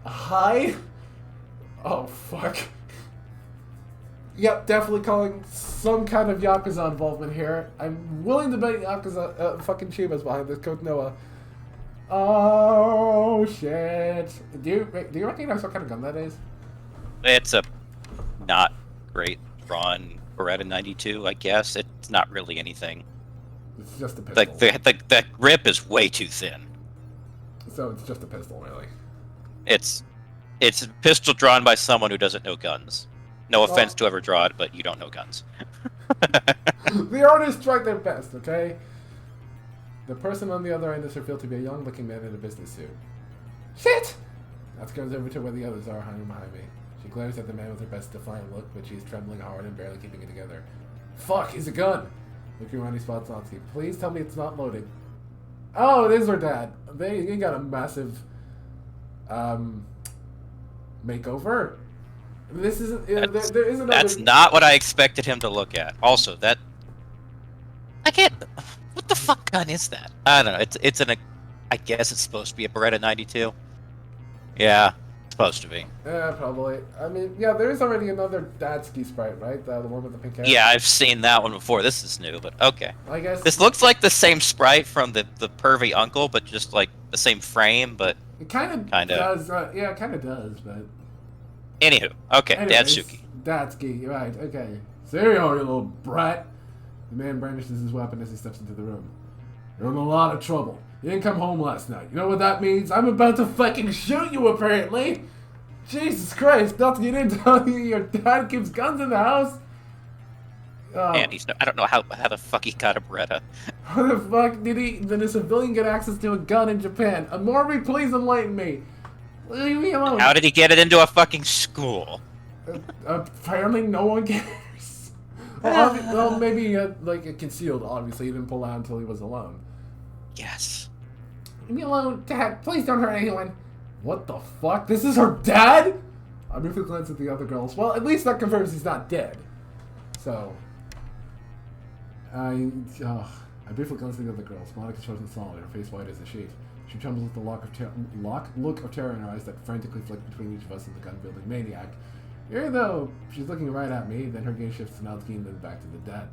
Hi? Oh, fuck. Yep, definitely calling some kind of Yakuza involvement here. I'm willing to bet Yakuza, fucking Chiba's behind this, Coach Noah. Oh, shit. Do you recognize what kind of gun that is? It's a not great drawn Beretta 92, I guess. It's not really anything. It's just a pistol. The grip is way too thin. So it's just a pistol, really. It's a pistol drawn by someone who doesn't know guns. No offense to whoever draw it, but you don't know guns. The artists tried their best, okay? The person on the other end is revealed to be a young-looking man in a business suit. Shit! Natsuki goes over to where the others are hiding behind me. She glares at the man with her best defiant look, but she's trembling hard and barely keeping it together. Fuck, he's a gun! Looking around, he spots Natsuki. Please tell me it's not loaded. Oh, it is her dad. They got a massive, makeover. This isn't. There is another. That's not what I expected him to look at. Also, that I can't. What the fuck gun is that? I don't know. It's I guess it's supposed to be a Beretta 92. Yeah, it's supposed to be. Yeah, probably. I mean, yeah, there is already another Datsky sprite, right? The one with the pink hair. Yeah, I've seen that one before. This is new, but okay. I guess this looks like the same sprite from the pervy uncle, but just like the same frame, but it kind of does. Yeah, it kind of does, but. Anywho, okay, Anyways, Natsuki, right? Okay. Serio, you little brat. The man brandishes his weapon as he steps into the room. You're in a lot of trouble. You didn't come home last night. You know what that means? I'm about to fucking shoot you, apparently! Jesus Christ, Natsuki, you didn't tell me your dad keeps guns in the house? And I don't know how the fuck he got a Beretta. How the fuck did a civilian get access to a gun in Japan? Amori, please enlighten me. Leave me alone. How did he get it into a fucking school? Apparently no one cares. Well, maybe like it concealed, obviously. He didn't pull out until he was alone. Yes. Leave me alone, Dad. Please don't hurt anyone. What the fuck? This is her dad? I briefly glanced at the other girls. Well, at least that confirms he's not dead. So... I briefly glanced at the other girls. Monica shows solid, her face white as a sheet. She trembles with the look of terror in her eyes that frantically flick between each of us and the gun-wielding maniac. Here, though, she's looking right at me, then her gaze shifts to Natsuki and then back to the dead.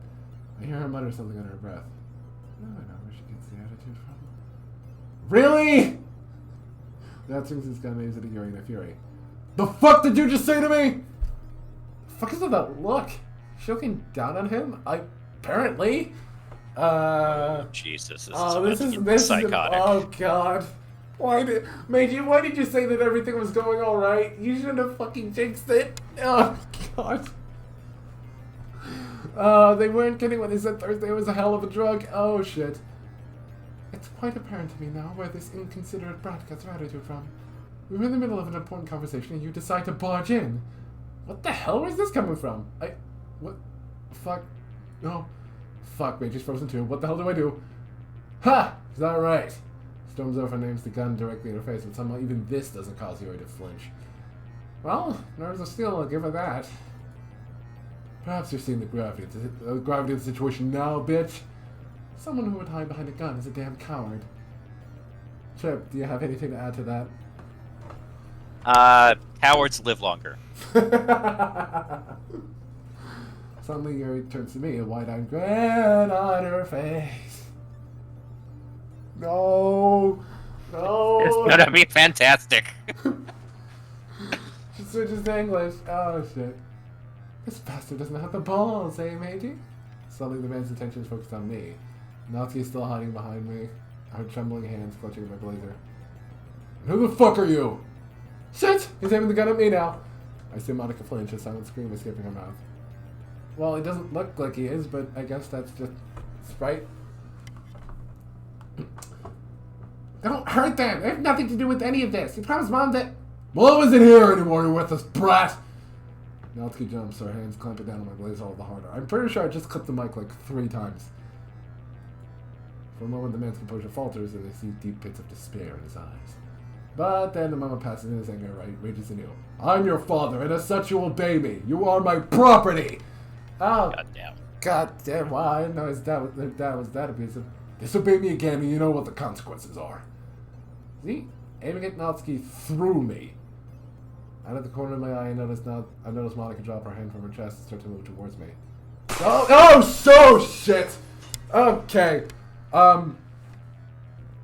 I hear her mutter something under her breath. No, I know where she gets the attitude from. Really? That swings his gun and aims it at Yuri in a fury. The fuck did you just say to me? The fuck is that look? She looking down on him? Apparently. Jesus, this is psychotic. Oh god. Why did you say that everything was going alright? You shouldn't have fucking jinxed it. Oh god. They weren't kidding when they said Thursday was a hell of a drug. Oh shit. It's quite apparent to me now where this inconsiderate brat gets her attitude from. We were in the middle of an important conversation and you decide to barge in. What the hell? Where's this coming from? What? Fuck. No. Fuck, Rage is frozen too. What the hell do I do? Ha! Is that right? Storms over and aims the gun directly in her face, but somehow even this doesn't cause Yuri to flinch. Well, nerves of steel, I'll give her that. Perhaps you're seeing the gravity of the situation now, bitch. Someone who would hide behind a gun is a damn coward. Chip, do you have anything to add to that? Cowards live longer. Suddenly Yuri turns to me, a wide-eyed grin on her face. No! No! It's gonna be fantastic. She switches to English. Oh, shit. This bastard doesn't have the balls, eh, matey? Suddenly the man's attention is focused on me. Natsuki is still hiding behind me, her trembling hands clutching at my blazer. Who the fuck are you? Shit! He's aiming the gun at me now. I see Monica flinch, a silent scream escaping her mouth. Well, it doesn't look like he is, but I guess that's just Sprite. Don't hurt them! They have nothing to do with any of this! You promised Mom that... Well, I wasn't here anymore, you worthless brat! Natsuki jumps, her hands clamping down on my blazer all the harder. I'm pretty sure I just clipped the mic like 3 times. For a moment, the man's composure falters, and I see deep pits of despair in his eyes. But then the moment passes and his anger rages anew. I'm your father, and as such you will obey me! You are my property! Oh, goddamn! Wow, I didn't know his dad was that abusive. Disobey me again, and you know what the consequences are. See? Aiming at Natsuki through me. Out of the corner of my eye, I noticed Monica drop her hand from her chest and start to move towards me. Oh, so shit! Okay. I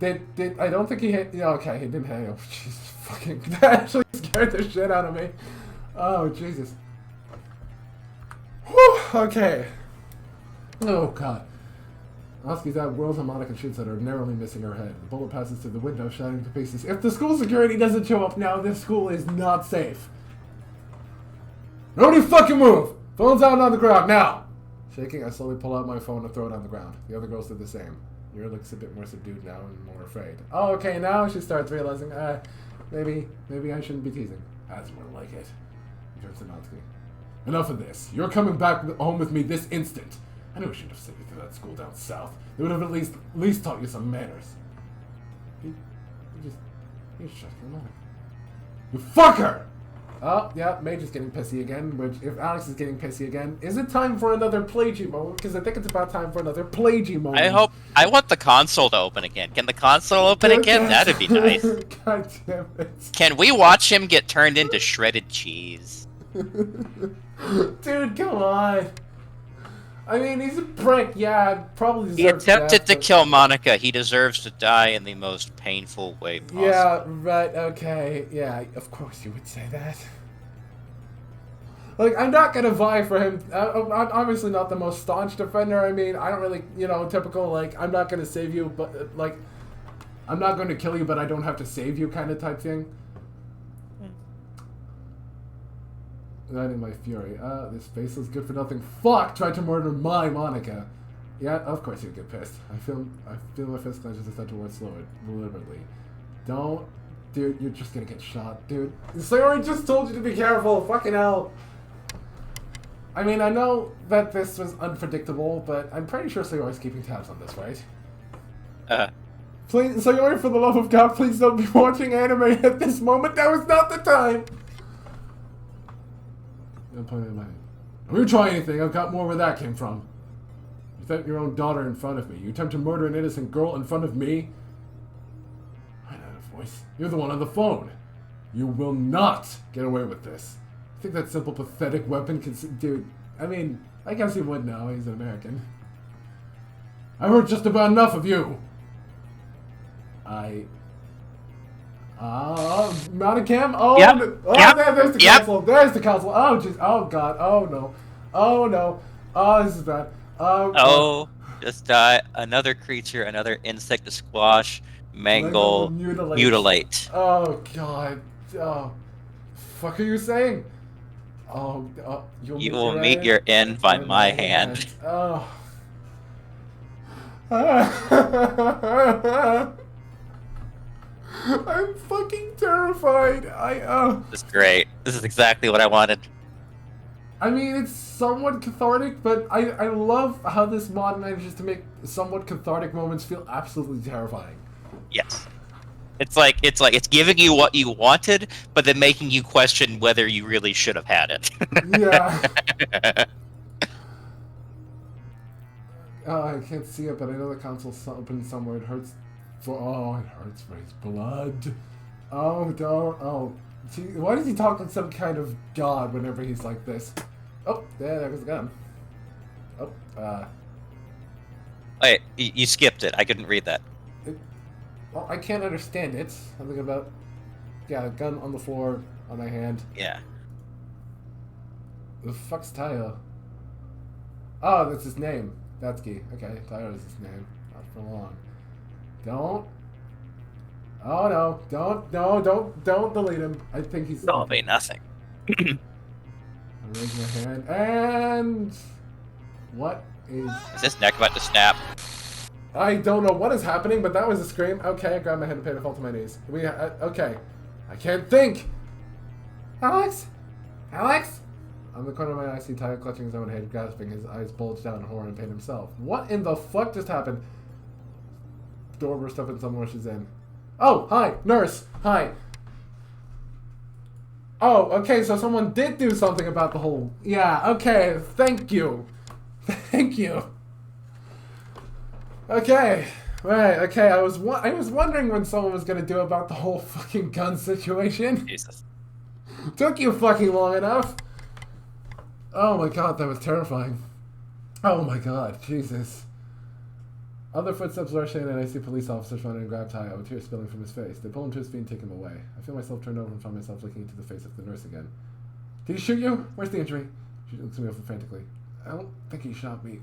don't think he hit... Yeah, okay, he didn't hit. Oh, Jesus, fucking... That actually scared the shit out of me. Oh, Jesus. Whew, okay. Oh, God. Natsuki's out, whirls on Monica and shoots at her, narrowly missing her head. The bullet passes through the window, shattering to pieces. If the school security doesn't show up now, this school is not safe. Nobody fucking move! Phone's out on the ground, now! Shaking, I slowly pull out my phone and throw it on the ground. The other girls did the same. Yuri looks a bit more subdued now and more afraid. Oh, okay, now she starts realizing, maybe I shouldn't be teasing. That's more like it. He turns to Natsuki. Enough of this. You're coming back home with me this instant. I knew I shouldn't have sent you to that school down south. They would have at least taught you some manners. He shut your mouth. You fucker! Oh, yeah, Mage is getting pissy again, which, if Alex is getting pissy again, is it time for another Plagy moment? Because I think it's about time for another Plagy moment. I want the console to open again. Can the console open again? That'd be nice. God damn it. Can we watch him get turned into shredded cheese? Dude, come on. I mean, he's a prick, yeah, probably deserves He attempted death, to kill Monica. He deserves to die in the most painful way possible. Yeah, right, okay. Yeah, of course you would say that. Like, I'm not gonna vie for him. I'm obviously not the most staunch defender. I mean, I don't really, typical, like, I'm not gonna save you, but, like, I'm not going to kill you, but I don't have to save you kind of type thing. Igniting my fury. This faceless good for nothing fuck tried to murder my Monica. Yeah, of course you'd get pissed. I feel my fist clench as I start to walk slow deliberately. Don't, dude. You're just gonna get shot, dude. Sayori just told you to be careful. Fucking hell. I mean, I know that this was unpredictable, but I'm pretty sure Sayori's keeping tabs on this, right? Please, Sayori, for the love of God, please don't be watching anime at this moment. That was not the time. I'm pointing at my hand. Don't you try anything. I've got more where that came from. You threaten your own daughter in front of me. You attempt to murder an innocent girl in front of me. I had a voice. You're the one on the phone. You will not get away with this. I think that simple, pathetic weapon can... Dude, I mean, I guess he would know. He's an American. I've heard just about enough of you. Monicam? Oh, yep. No. Oh, yep. There's the yep. console. There's the console. Oh, jeez. Oh, God. Oh, no. Oh, no. Oh, this is bad. Oh, just die. Another creature, another insect to squash, mangle, mutilate. Oh, God. Oh, fuck are you saying? Oh, you will meet your end by my hand. Oh. I'm fucking terrified. This is great. This is exactly what I wanted. I mean, it's somewhat cathartic, but I love how this mod manages to make somewhat cathartic moments feel absolutely terrifying. Yes. It's it's giving you what you wanted, but then making you question whether you really should have had it. Yeah. I can't see it, but I know the console's open somewhere. It hurts. It hurts for his blood. Oh, don't. Oh. See, why does he talk like some kind of god whenever he's like this? Oh, there goes the gun. Oh, Wait, you skipped it. I couldn't read that. Well, I can't understand it. Something about... Yeah, a gun on the floor, on my hand. Yeah. The fuck's Tayo? Oh, that's his name. Natsuki. Okay, Tayo is his name. Not for long. Don't. Oh no! Don't delete him. I think he's. Don't be nothing. I raise my hand and what is? Is this neck about to snap? I don't know what is happening, but that was a scream. Okay, I grabbed my head and paid a fall to my knees. Okay, I can't think. Alex. On the corner of my eye, I see Tayo clutching his own head, gasping. His eyes bulged out in horror and pain himself. What in the fuck just happened? Door burst open, someone rushes in. Oh, hi, nurse. Hi. Oh, okay, so someone did do something about the whole... Yeah, okay, thank you. Thank you. Okay, right, okay, I was wondering when someone was gonna do about the whole fucking gun situation. Jesus. Took you fucking long enough. Oh my god, that was terrifying. Oh my god, Jesus. Other footsteps rush in and I see police officers running and grab Tayo, tears spilling from his face. They pull him to his feet and take him away. I feel myself turn over and find myself looking into the face of the nurse again. Did he shoot you? Where's the injury? She looks at me over frantically. I don't think he shot me.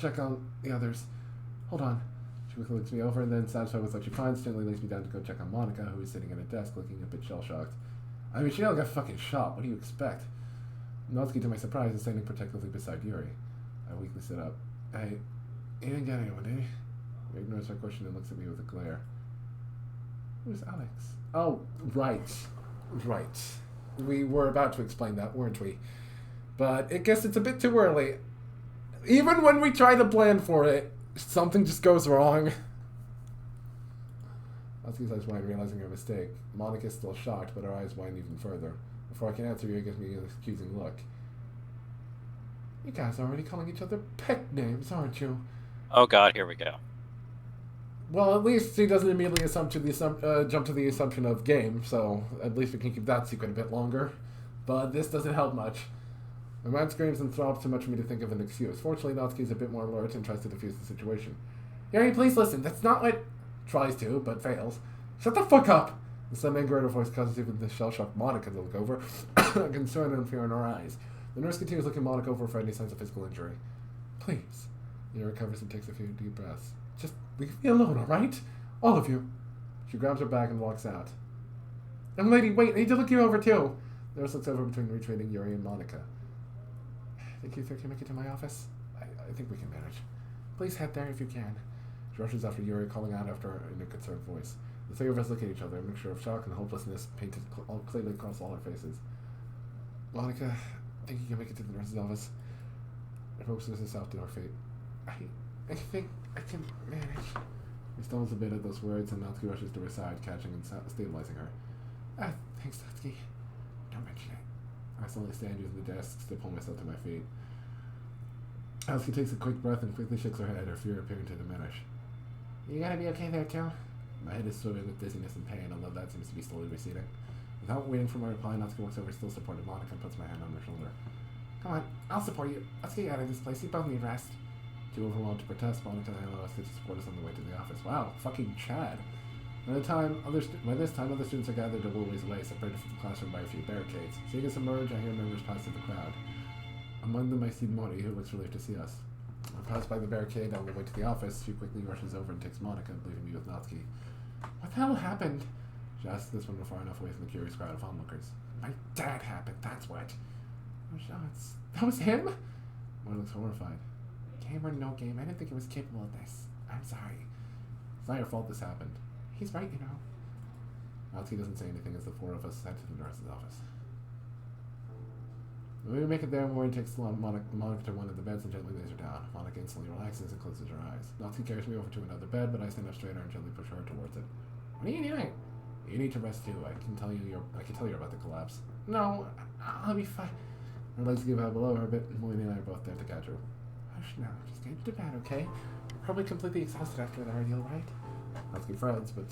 Check on the others. Hold on. She quickly looks me over and then, satisfied with what she finds, gently lays me down to go check on Monica, who is sitting at a desk looking a bit shell-shocked. I mean, she never got fucking shot. What do you expect? Natsuki, to my surprise, is standing protectively beside Yuri. I weakly sit up. Hey, he didn't get anyone, did he? He ignores my question and looks at me with a glare. Who's Alex? Oh, right. Right. We were about to explain that, weren't we? But I guess it's a bit too early. Even when we try to plan for it, something just goes wrong. Natsuki's eyes wide, realizing her mistake. Monica's still shocked, but her eyes widen even further. Before I can answer, Yuri gives me an accusing look. You guys are already calling each other pet names, aren't you? Oh god, here we go. Well, at least he doesn't immediately jump to the assumption of game, so at least we can keep that secret a bit longer. But this doesn't help much. My mind screams and throbs too much for me to think of an excuse. Fortunately, Natsuki is a bit more alert and tries to defuse the situation. Yuri, please listen. That's not what... Tries to, but fails. Shut the fuck up! The sudden anger in her voice causes even the shell-shocked Monica to look over, concern and fear in her eyes. The nurse continues looking Monica over for any signs of physical injury. Please. Yuri recovers and takes a few deep breaths. Just leave me alone, alright? All of you. She grabs her bag and walks out. Young lady, wait, I need to look you over too. The nurse looks over between retreating Yuri and Monica. Think you can make it to my office? I think we can manage. Please head there if you can. She rushes after Yuri, calling out after her in a concerned voice. The three of us look at each other, a mixture of shock and hopelessness painted clearly across all our faces. Monica, think you can make it to the nurse's office? She focuses herself to her feet. I think I can manage. He stumbles a bit at those words, and Natsuki rushes to her side, catching and stabilizing her. Thanks, Natsuki. Don't mention it. I slowly stand using the desks to pull myself to my feet. Natsuki takes a quick breath and quickly shakes her head, her fear appearing to diminish. You gonna be okay there, too? My head is swimming with dizziness and pain, although that seems to be slowly receding. Without waiting for my reply, Natsuki walks over, still supporting Monica, and puts my hand on her shoulder. Come on, I'll support you. Let's get you out of this place. You both need rest. Too overwhelmed to protest, Monica and I allow us to support us on the way to the office. Wow, fucking Chad. By this time, other students are gathered a little ways away, separated from the classroom by a few barricades. Seeing us emerge, I hear members pass through the crowd. Among them, I see Mori, who looks relieved to see us. I pass by the barricade on the way to the office. She quickly rushes over and takes Monica, leaving me with Natsuki. What the hell happened? She asks this one far enough away from the curious crowd of onlookers. My dad happened, that's what. Oh, shots. That was him? Mori looks horrified. Game or no game, I didn't think he was capable of this. I'm sorry. It's not your fault this happened. He's right, you know. Natsuki doesn't say anything as the four of us head to the nurse's office. When we make it there, Mori takes Monica to one of the beds and gently lays her down. Monica instantly relaxes and closes her eyes. Natsuki carries me over to another bed, but I stand up straighter and gently push her towards it. What are you doing? You need to rest too. I can tell you're about to collapse. No, I'll be fine. Her legs give out below her a bit, and Mori and I are both there to catch her. Hush now, just get to bed, okay? You're probably completely exhausted after the ordeal, right? Natsuki frowns, but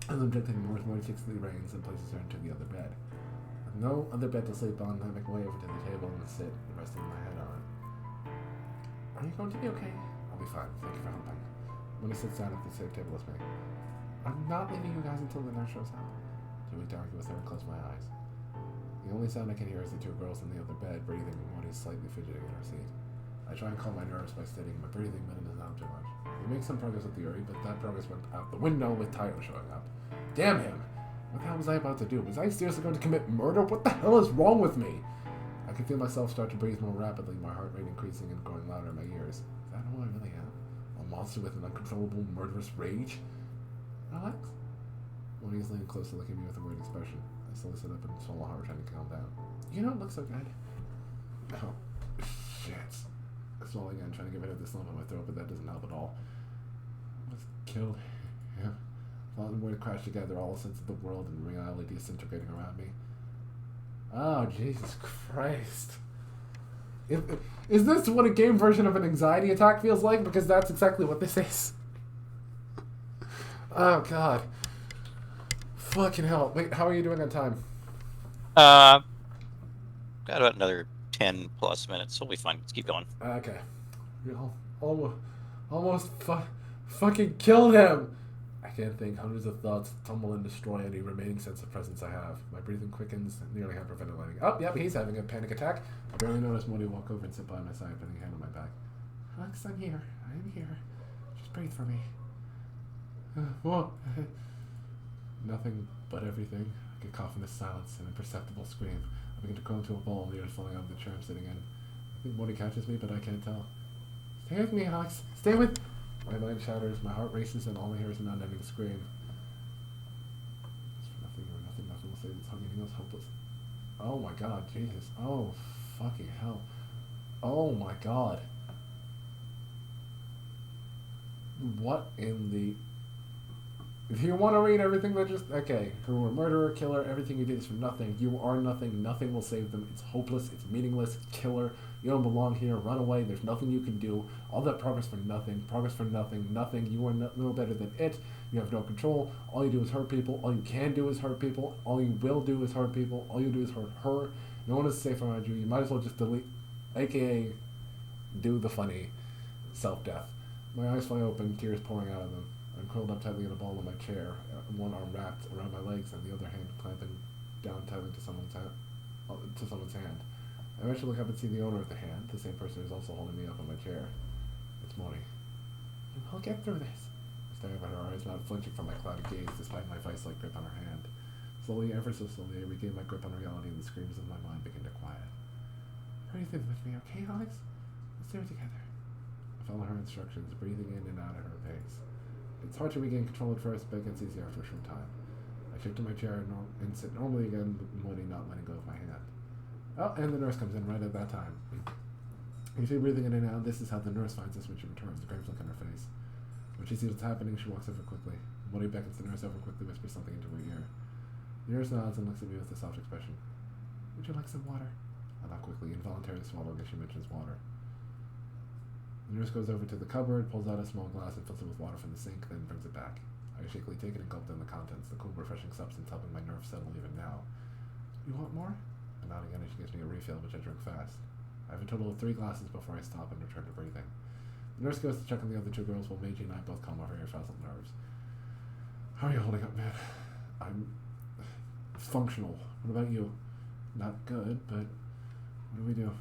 as I'm gently Mori takes the reins and places her into the other bed. With no other bed to sleep on, I make my way over to the table and sit, resting my head on it. Are you going to be okay? I'll be fine, thank you for helping. Mori sits down at the same table as me. I'm not leaving you guys until the nurse shows up. Too weak to argue with her and close my eyes. The only sound I can hear is the two girls in the other bed breathing and Mori slightly fidgeting in her seat. I try and calm my nerves by steadying my breathing, but it is not too much. We make some progress with Yuri, but that progress went out the window with Tyler showing up. Damn him! What the hell was I about to do? Was I seriously going to commit murder? What the hell is wrong with me? I can feel myself start to breathe more rapidly, my heart rate increasing and growing louder in my ears. Is that who I really am? A monster with an uncontrollable, murderous rage? Alex? Moni is leaning close to looking at me with a worried expression. I slowly sit up and swallow hard, trying to calm down. You don't look so good. Oh, shit. I swallow again, trying to get rid of this lump in my throat, but that doesn't help at all. I was killed. Yeah. Thought we would crash together, all sense of the world and reality disintegrating around me. Oh, Jesus Christ. Is this what a game version of an anxiety attack feels like? Because that's exactly what this is. Oh, God. Fucking hell. Wait, how are you doing on time? Got about another 10 plus minutes, so we'll be fine. Let's keep going. Okay. Almost fucking killed him! I can't think. Hundreds of thoughts tumble and destroy any remaining sense of presence I have. My breathing quickens, nearly hyperventilating. Oh, yep, he's having a panic attack. I barely noticed Moni walk over and sit by my side, putting a hand on my back. Alex, I'm here. I'm here. Just breathe for me. What? Nothing but everything. I get cacophonous silence, an imperceptible scream. I begin to crawl into a ball, the ears falling out of the chair I'm sitting in. I think Moni catches me, but I can't tell. Stay with me, Alex. Stay with... My mind shatters, my heart races, and all I hear is an unending scream. It's for nothing or nothing will save this hugging feels hopeless. Oh my God, Jesus. Oh, fucking hell. Oh my God. What in the... If you want to read everything that just... Okay, who are murderer, killer, everything you did is for nothing. You are nothing. Nothing will save them. It's hopeless. It's meaningless. Killer. You don't belong here. Run away. There's nothing you can do. All that progress for nothing. Progress for nothing. Nothing. You are no better than it. You have no control. All you do is hurt people. All you can do is hurt people. All you will do is hurt people. All you do is hurt her. No one is safe around you. You might as well just delete... AKA, do the funny self-death. My eyes fly open, tears pouring out of them. I'm curled up tightly in a ball in my chair, one arm wrapped around my legs and the other hand clamping down tightly to someone's hand. I eventually look up and see the owner of the hand, the same person who's also holding me up on my chair. It's Moni. I'll get through this. I staring at her eyes, not flinching from my clouded gaze, despite my vice-like grip on her hand. Slowly, ever so slowly, I regained my grip on reality, and the screams of my mind began to quiet. Breathe in with me, okay, Alex? Let's do it together. I followed her instructions, breathing in and out at her pace. It's hard to regain control at first, but it gets easier after a short time. I shift to my chair and sit normally again, Modi not letting go of my hand. Oh, and the nurse comes in right at that time. You see breathing in and out. This is how the nurse finds us when she returns, a grave look on her face. When she sees what's happening, she walks over quickly. Modi beckons the nurse over quickly, whispers something into her ear. The nurse nods and looks at me with a soft expression. Would you like some water? I nod quickly, involuntarily swallowing as she mentions water. The nurse goes over to the cupboard, pulls out a small glass and fills it with water from the sink, then brings it back. I shakily take it and gulp down the contents, the cool, refreshing substance helping my nerves settle even now. You want more? I nod again and she gives me a refill, which I drink fast. I have a total of 3 glasses before I stop and return to breathing. The nurse goes to check on the other 2 girls while Meiji and I both calm our frazzled nerves. How are you holding up, man? I'm functional. What about you? Not good, but what do?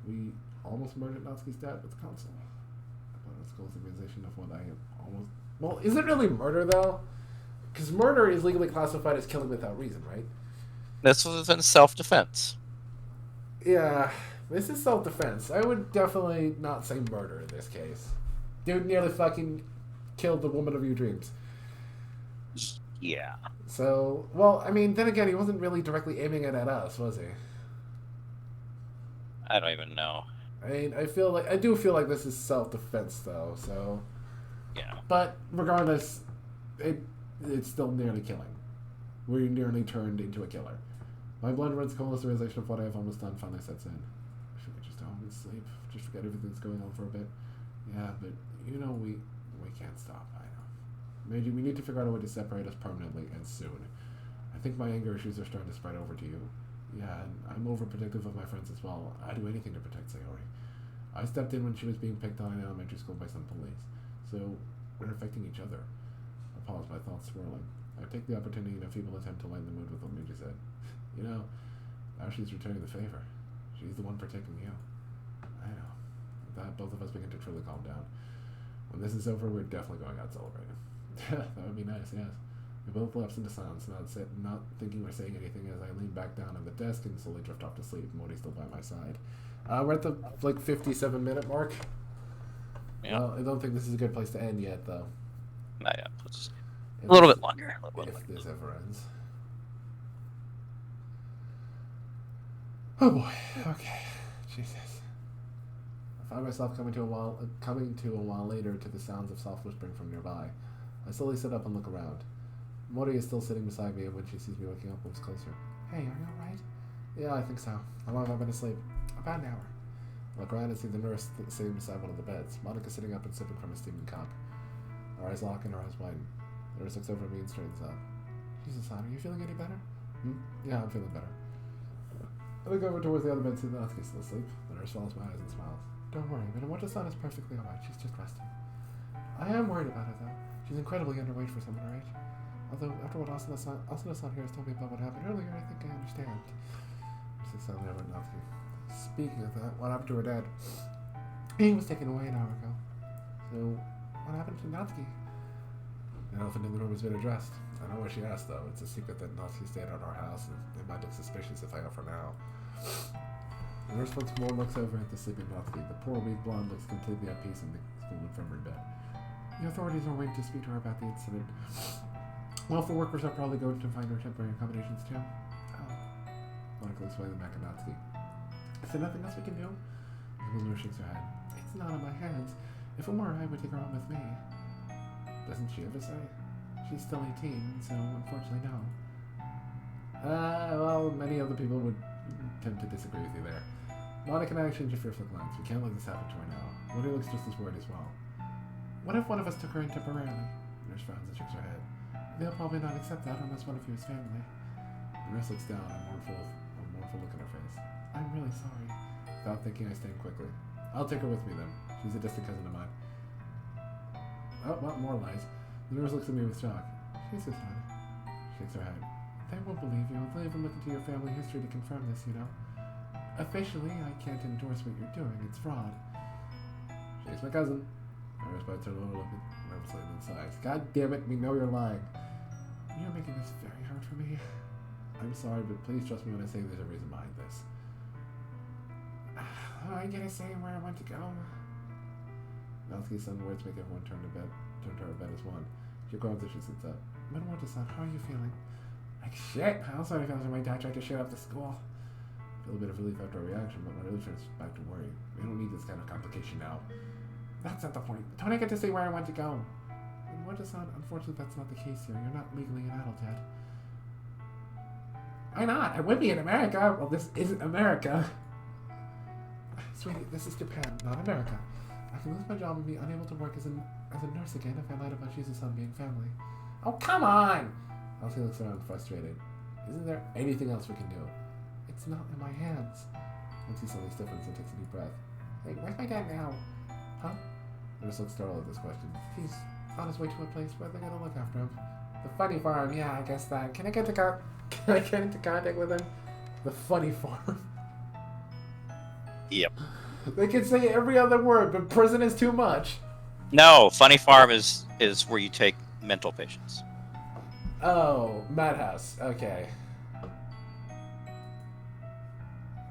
We almost murdered Natsuki's dad with the console. I bought a school's organization of what I almost... Well, is it really murder, though? Because murder is legally classified as killing without reason, right? This was in self-defense. Yeah, this is self-defense. I would definitely not say murder in this case. Dude nearly fucking killed the woman of your dreams. Yeah. So, well, I mean, then again, he wasn't really directly aiming it at us, was he? I don't even know. I mean, I do feel like this is self-defense, though, so... Yeah. But, regardless, it's still nearly killing. We nearly turned into a killer. My blood runs cold as the realization of what I have almost done finally sets in. I should just go home and sleep. Just forget everything that's going on for a bit. Yeah, but, you know, we can't stop, I know. Maybe we need to figure out a way to separate us permanently, and soon. I think my anger issues are starting to spread over to you. Yeah, and I'm overprotective of my friends as well. I do anything to protect Sayori. I stepped in when she was being picked on in elementary school by some police. So, we're affecting each other. I pause, my thoughts swirling. I take the opportunity in a feeble attempt to lighten the mood with what Meiji said. You know, now she's returning the favor. She's the one protecting you. I know. With that, both of us begin to truly calm down. When this is over, we're definitely going out celebrating. That would be nice, yes. We both lapse into silence, not thinking or saying anything as I lean back down on the desk and slowly drift off to sleep, Modi's still by my side. We're at the, 57-minute mark. Yeah. I don't think this is a good place to end yet, though. Not yet. A little bit longer. If this ever ends. Oh boy. Okay. Jesus. I find myself coming to a while later to the sounds of soft whispering from nearby. I slowly sit up and look around. Mori is still sitting beside me, and when she sees me waking up, moves closer. Hey, are you alright? Yeah, I think so. How long have I been asleep? About an hour. I look around and see the nurse sitting beside one of the beds. Monica sitting up and sipping from a steaming cup. Her eyes lock and her eyes widen. The nurse looks over at me and straightens up. Jesus, hon, are you feeling any better? Yeah, I'm feeling better. I look over towards the other bed, see Natsuki still asleep. The nurse follows my eyes and smiles. Don't worry, Minamoto-san is perfectly alright. She's just resting. I am worried about her, though. She's incredibly underweight for someone her age. Although, after what Asuna-san here has told me about what happened earlier, I think I understand. She says silently over at Natsuki. Speaking of that, what happened to her dad? He was taken away an hour ago. So, what happened to Natsuki? The elephant in the room has been addressed. I know what she asked, though. It's a secret that Natsuki stayed at our house, and it might look suspicious if I offer now. The nurse once more looks over at the sleeping Natsuki. The poor, weak blonde looks completely at peace in the school infirmary bed. The authorities are waiting to speak to her about the incident. Welfare workers are probably going to find her temporary accommodations, too. Oh. Monica looks away back at Natsuki. Is there nothing else we can do? The nurse shakes her head. It's not in my hands. If it were, I would take her home with me. Doesn't she ever say? She's still 18, so unfortunately no. Well, many other people would tend to disagree with you there. Monica and I exchange a fearful glance. We can't let this happen to her now. Modi looks just as worried as well. What if one of us took her in temporarily? The nurse frowns and shakes her head. They'll probably not accept that unless one of you is family. The nurse looks down, a mournful look in her face. I'm really sorry. Without thinking, I stand quickly. I'll take her with me then. She's a distant cousin of mine. Oh, well, more lies. The nurse looks at me with shock. She's his son. Shakes her head. They won't believe you. They'll even look into your family history to confirm this, you know. Officially, I can't endorse what you're doing. It's fraud. She's my cousin. The nurse bites her lower lip nervously and then sighs. God damn it, we know you're lying. You're making this very hard for me. I'm sorry, but please trust me when I say there's a reason behind this. I gotta say where I want to go. Natsuki's sudden words make everyone turn to her bed as one. She groans as she sits up. Mademoiselle, how are you feeling? Like shit. I also felt like my dad tried to shoot up the school. I feel a bit of relief after a reaction, but my relief turns back to worry. We don't need this kind of complication now. That's not the point. Don't I get to say where I want to go? Mademoiselle, unfortunately that's not the case here. You're not legally an adult yet. Why not? I would be in America. Well, this isn't America. Sweetie, this is Japan, not America. I can lose my job and be unable to work as a nurse again if I lied about Jesus' son being family. Oh, come on! Elsie looks around frustrated. Isn't there anything else we can do? It's not in my hands. Once he suddenly stiffens and takes a deep breath. Hey, where's my dad now? Huh? Nurse looks startled at this question. He's on his way to a place where they're gonna look after him. The funny farm, yeah, I guess that. Can I get into contact with him? The funny farm. Yep. They can say every other word, but prison is too much. No, Funny Farm is where you take mental patients. Oh, madhouse. Okay.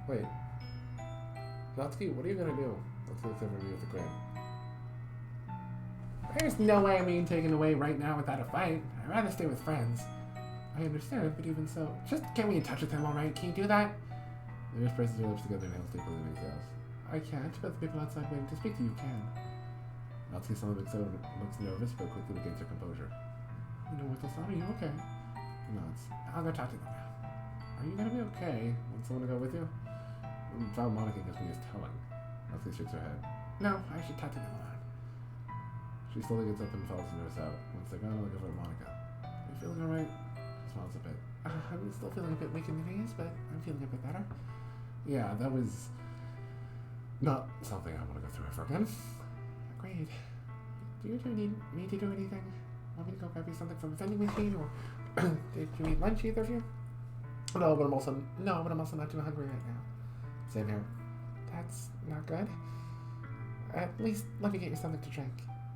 Wait. Natsuki, what are you gonna do? Let's look over me with a grin. There's no way I'm being taken away right now without a fight. I'd rather stay with friends. I understand, but even so, just get me in touch with him, alright? Can you do that? The nurse presses her lips together and hands deeply in the exhaust. I can't, but the people outside waiting to speak to you can. Natsuki suddenly looks nervous, but quickly regains her composure. You know what this on? Are you okay? He nods. I'll go talk to them now. Are you gonna be okay? Want someone to go with you? Child Monica gives me his telling. Natsuki shakes her head. No, I should talk to them alone. She slowly gets up and follows the nurse out. Once they're gone, I'll give her Monica. Are you feeling alright? She smiles a bit. I'm still feeling a bit weak in the knees, but I'm feeling a bit better. Yeah, that was not something I want to go through ever again. Agreed. Do you two need me to do anything? Want me to go grab you something from the vending machine, or did you eat lunch, either of you? No, but I'm also not too hungry right now. Same here. That's not good. At least let me get you something to drink.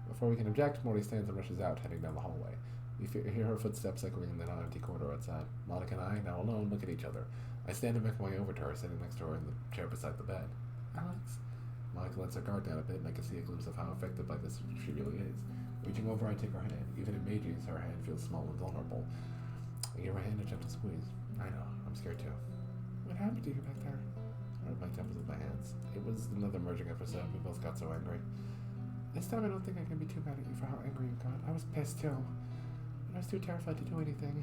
Before we can object, Morty stands and rushes out, heading down the hallway. We hear her footsteps echoing in the non-empty corridor outside. Monica and I, now alone, look at each other. I stand and make my way over to her, sitting next to her in the chair beside the bed. Alex? Monica lets her guard down a bit, and I can see a glimpse of how affected by this she really is. Reaching over, I take her hand. Even in Meiji's, her hand feels small and vulnerable. I give her hand a gentle squeeze. I know, I'm scared too. What happened to you back there? I rubbed my temples with my hands. It was another merging episode. We both got so angry. This time I don't think I can be too mad at you for how angry you got. I was pissed too. But I was too terrified to do anything.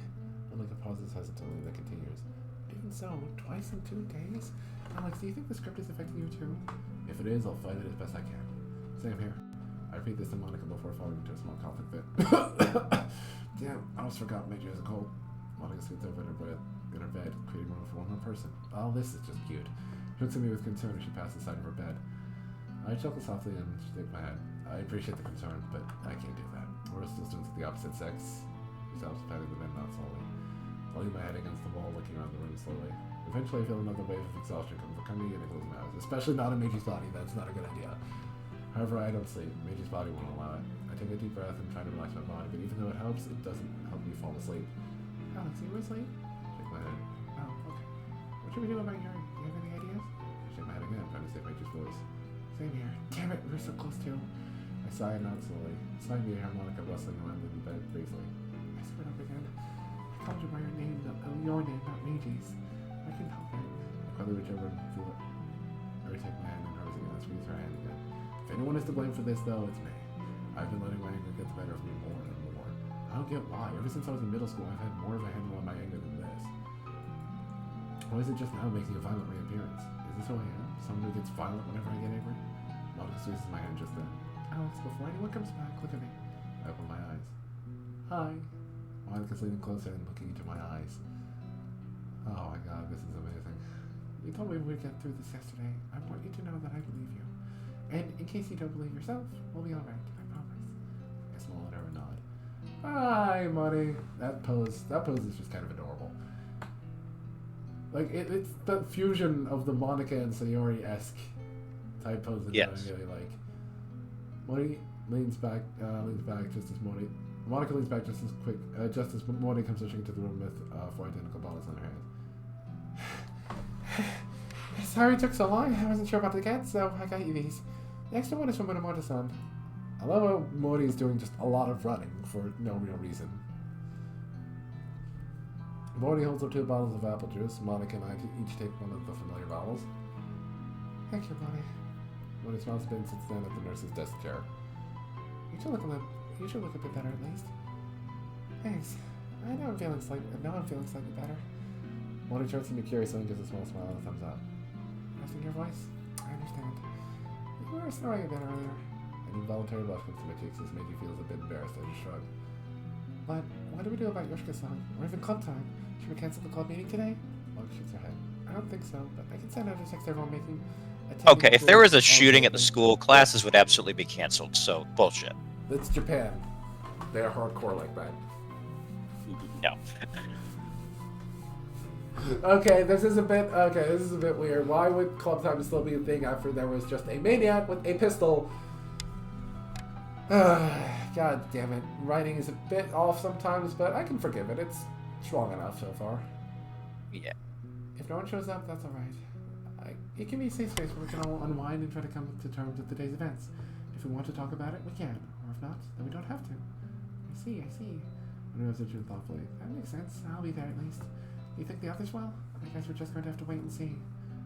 Monica pauses hesitantly, then continues. Even so, twice in 2 days? Alex, do you think the script is affecting you too? If it is, I'll fight it as best I can. Same here. I repeat this to Monica before falling into a small coughing fit. Damn, I almost forgot Meiji has a cold. Monica scoots over in her bed, creating room for one more person. Oh, this is just cute. She looks at me with concern as she passes the side of her bed. I chuckle softly and shake my head. I appreciate the concern, but I can't do that. We're still students of the opposite sex. She stops patting the bed not slowly. I lean my head against the wall, looking around the room slowly. Eventually, I feel another wave of exhaustion come me, and I close my eyes. Especially not in Meiji's body. That's not a good idea. However, I don't sleep. Meiji's body won't allow it. I take a deep breath and try to relax my body, but even though it helps, it doesn't help me fall asleep. Alex, you were asleep? Shake my head. Oh, okay. What should we do about Yuri? Do you have any ideas? I shake my head again, trying to save Meiji's voice. Same here. Damn it, we were so close to. I sigh and nod slowly. Beside me, harmonica rustling around in the bed briefly. I screwed up again. I called you by your name, not Meiji's. I couldn't help it. I quietly reach over and feel it. I take my hand and hers again and squeeze her hand again. If anyone is to blame for this, though, it's me. I've been letting my anger get the better of me more and more. I don't get why. Ever since I was in middle school, I've had more of a handle on my anger than this. Why is it just now making a violent reappearance? Is this who I am? Someone who gets violent whenever I get angry? Monica squeezes my hand just then. Alex, before anyone comes back, look at me. I open my eyes. Hi. Monica's leaning closer and looking into my eyes. Oh my god, this is amazing. You told me we'd get through this yesterday. I want you to know that I believe you. And in case you don't believe yourself, we'll be alright, I promise. I smile at her and nod. Hi, Monty. That pose is just kind of adorable. Like, it's the fusion of the Monica and Sayori-esque type pose that I really like. leans back just as Monica leans back just as Morty comes rushing into the room with 4 identical bottles in her hand. Sorry it took so long. I wasn't sure about the cat, so I got you these. The extra one is from Morty-san. I love how Morty is doing just a lot of running for no real reason. Morty holds up 2 bottles of apple juice. Monica and I each take one of the familiar bottles. Thank you, Morty. Morty smiles a bit and sits down at the nurse's desk chair. You should look a bit better at least. Thanks. I know I'm feeling slightly better. Morty tries to be curious and gives a small smile and a thumbs up. Resting your voice? I understand. You were snoring a bit earlier. An involuntary blush comes to my cheeks as made you feel a bit embarrassed. I just shrug. But what do we do about Yoshika-san? Or even club time? Should we cancel the club meeting today? Monica shakes her head. I don't think so, but I can send out a text to everyone making. Okay, if there was a shooting at the school, classes would absolutely be canceled, so bullshit. It's Japan. They're hardcore like that. No. Okay, this is a bit weird. Why would club time still be a thing after there was just a maniac with a pistol? God damn it. Writing is a bit off sometimes, but I can forgive it. It's strong enough so far. Yeah. If no one shows up, that's alright. It can be a safe space where we can all unwind and try to come to terms with today's events. If we want to talk about it, we can. Or if not, then we don't have to. I see. I noticed it thoughtfully. That makes sense. I'll be there at least. Do you think the others will? I guess we're just going to have to wait and see.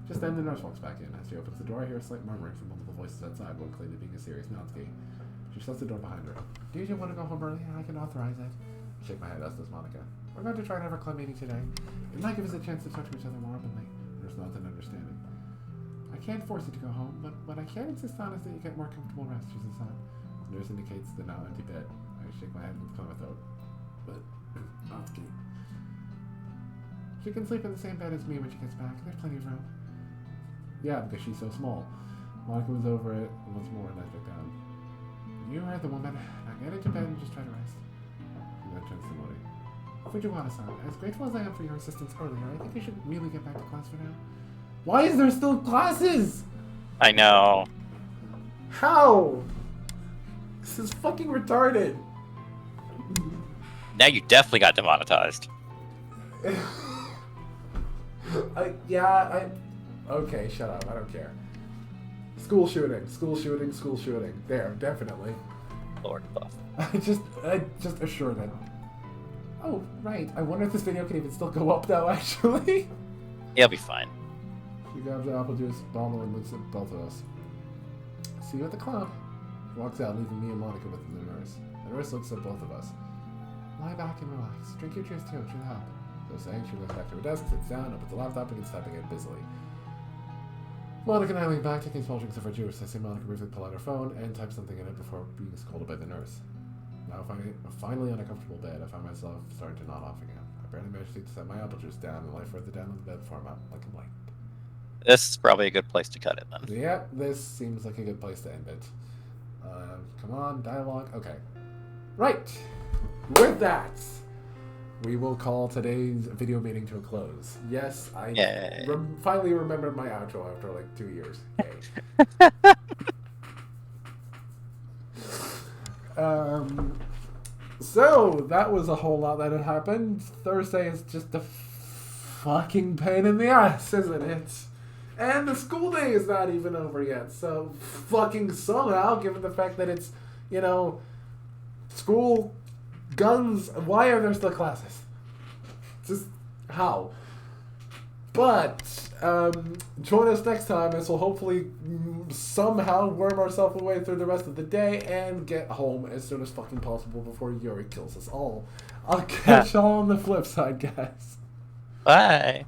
Just then the nurse walks back in. As she opens the door, I hear a slight murmuring from multiple voices outside, one claiming being a serious Natsuki. She shuts the door behind her. Do you want to go home early? I can authorize it. I shake my head, as does Monica. We're going to try and have our club meeting today. It might give us a chance to talk to each other more openly. There's nods and understanding. I can't force you to go home, but what I can insist on is that you get more comfortable rest, she says on. The nurse indicates the now empty bed. I shake my head with a thought. But Natsuki. She can sleep in the same bed as me when she gets back. There's plenty of room. Yeah, because she's so small. Monica was over it once more and I looked down. You heard the woman. Now get into bed and just try to rest. She then turns to Morty. Fujiwara-san, as grateful as I am for your assistance earlier, I think you should really get back to class for now. Why is there still classes? I know. How? This is fucking retarded. Now you definitely got demonetized. Okay, shut up. I don't care. School shooting. There, definitely. Lord buff. I just assured it. Oh, right. I wonder if this video can even still go up though, actually. It'll be fine. She grabs the apple juice bottle and looks at both of us. See you at the club. She walks out, leaving me and Monica with the nurse. The nurse looks at both of us. Lie back and relax. Drink your juice too, it should help. So saying, she goes back to her desk, sits down, opens the laptop, and gets typing it busily. Monica and I lean back, taking small drinks of her juice. I see Monica briefly pull out her phone and type something in it before being scolded by the nurse. Now, finally on a comfortable bed, I find myself starting to nod off again. I barely managed to set my apple juice down and lie further down on the bed before I'm out like a light. This is probably a good place to cut it then. Yeah, this seems like a good place to end it. Come on, dialogue. Okay. Right. With that, we will call today's video meeting to a close. Yes, I finally remembered my outro after like 2 years. Yay. So that was a whole lot that had happened. Thursday is just a fucking pain in the ass, isn't it? And the school day is not even over yet. So fucking somehow, given the fact that it's, school, guns, why are there still classes? Just how? But join us next time as we'll hopefully somehow worm ourselves away through the rest of the day and get home as soon as fucking possible before Yuri kills us all. I'll catch y'all on the flip side, guys. Bye.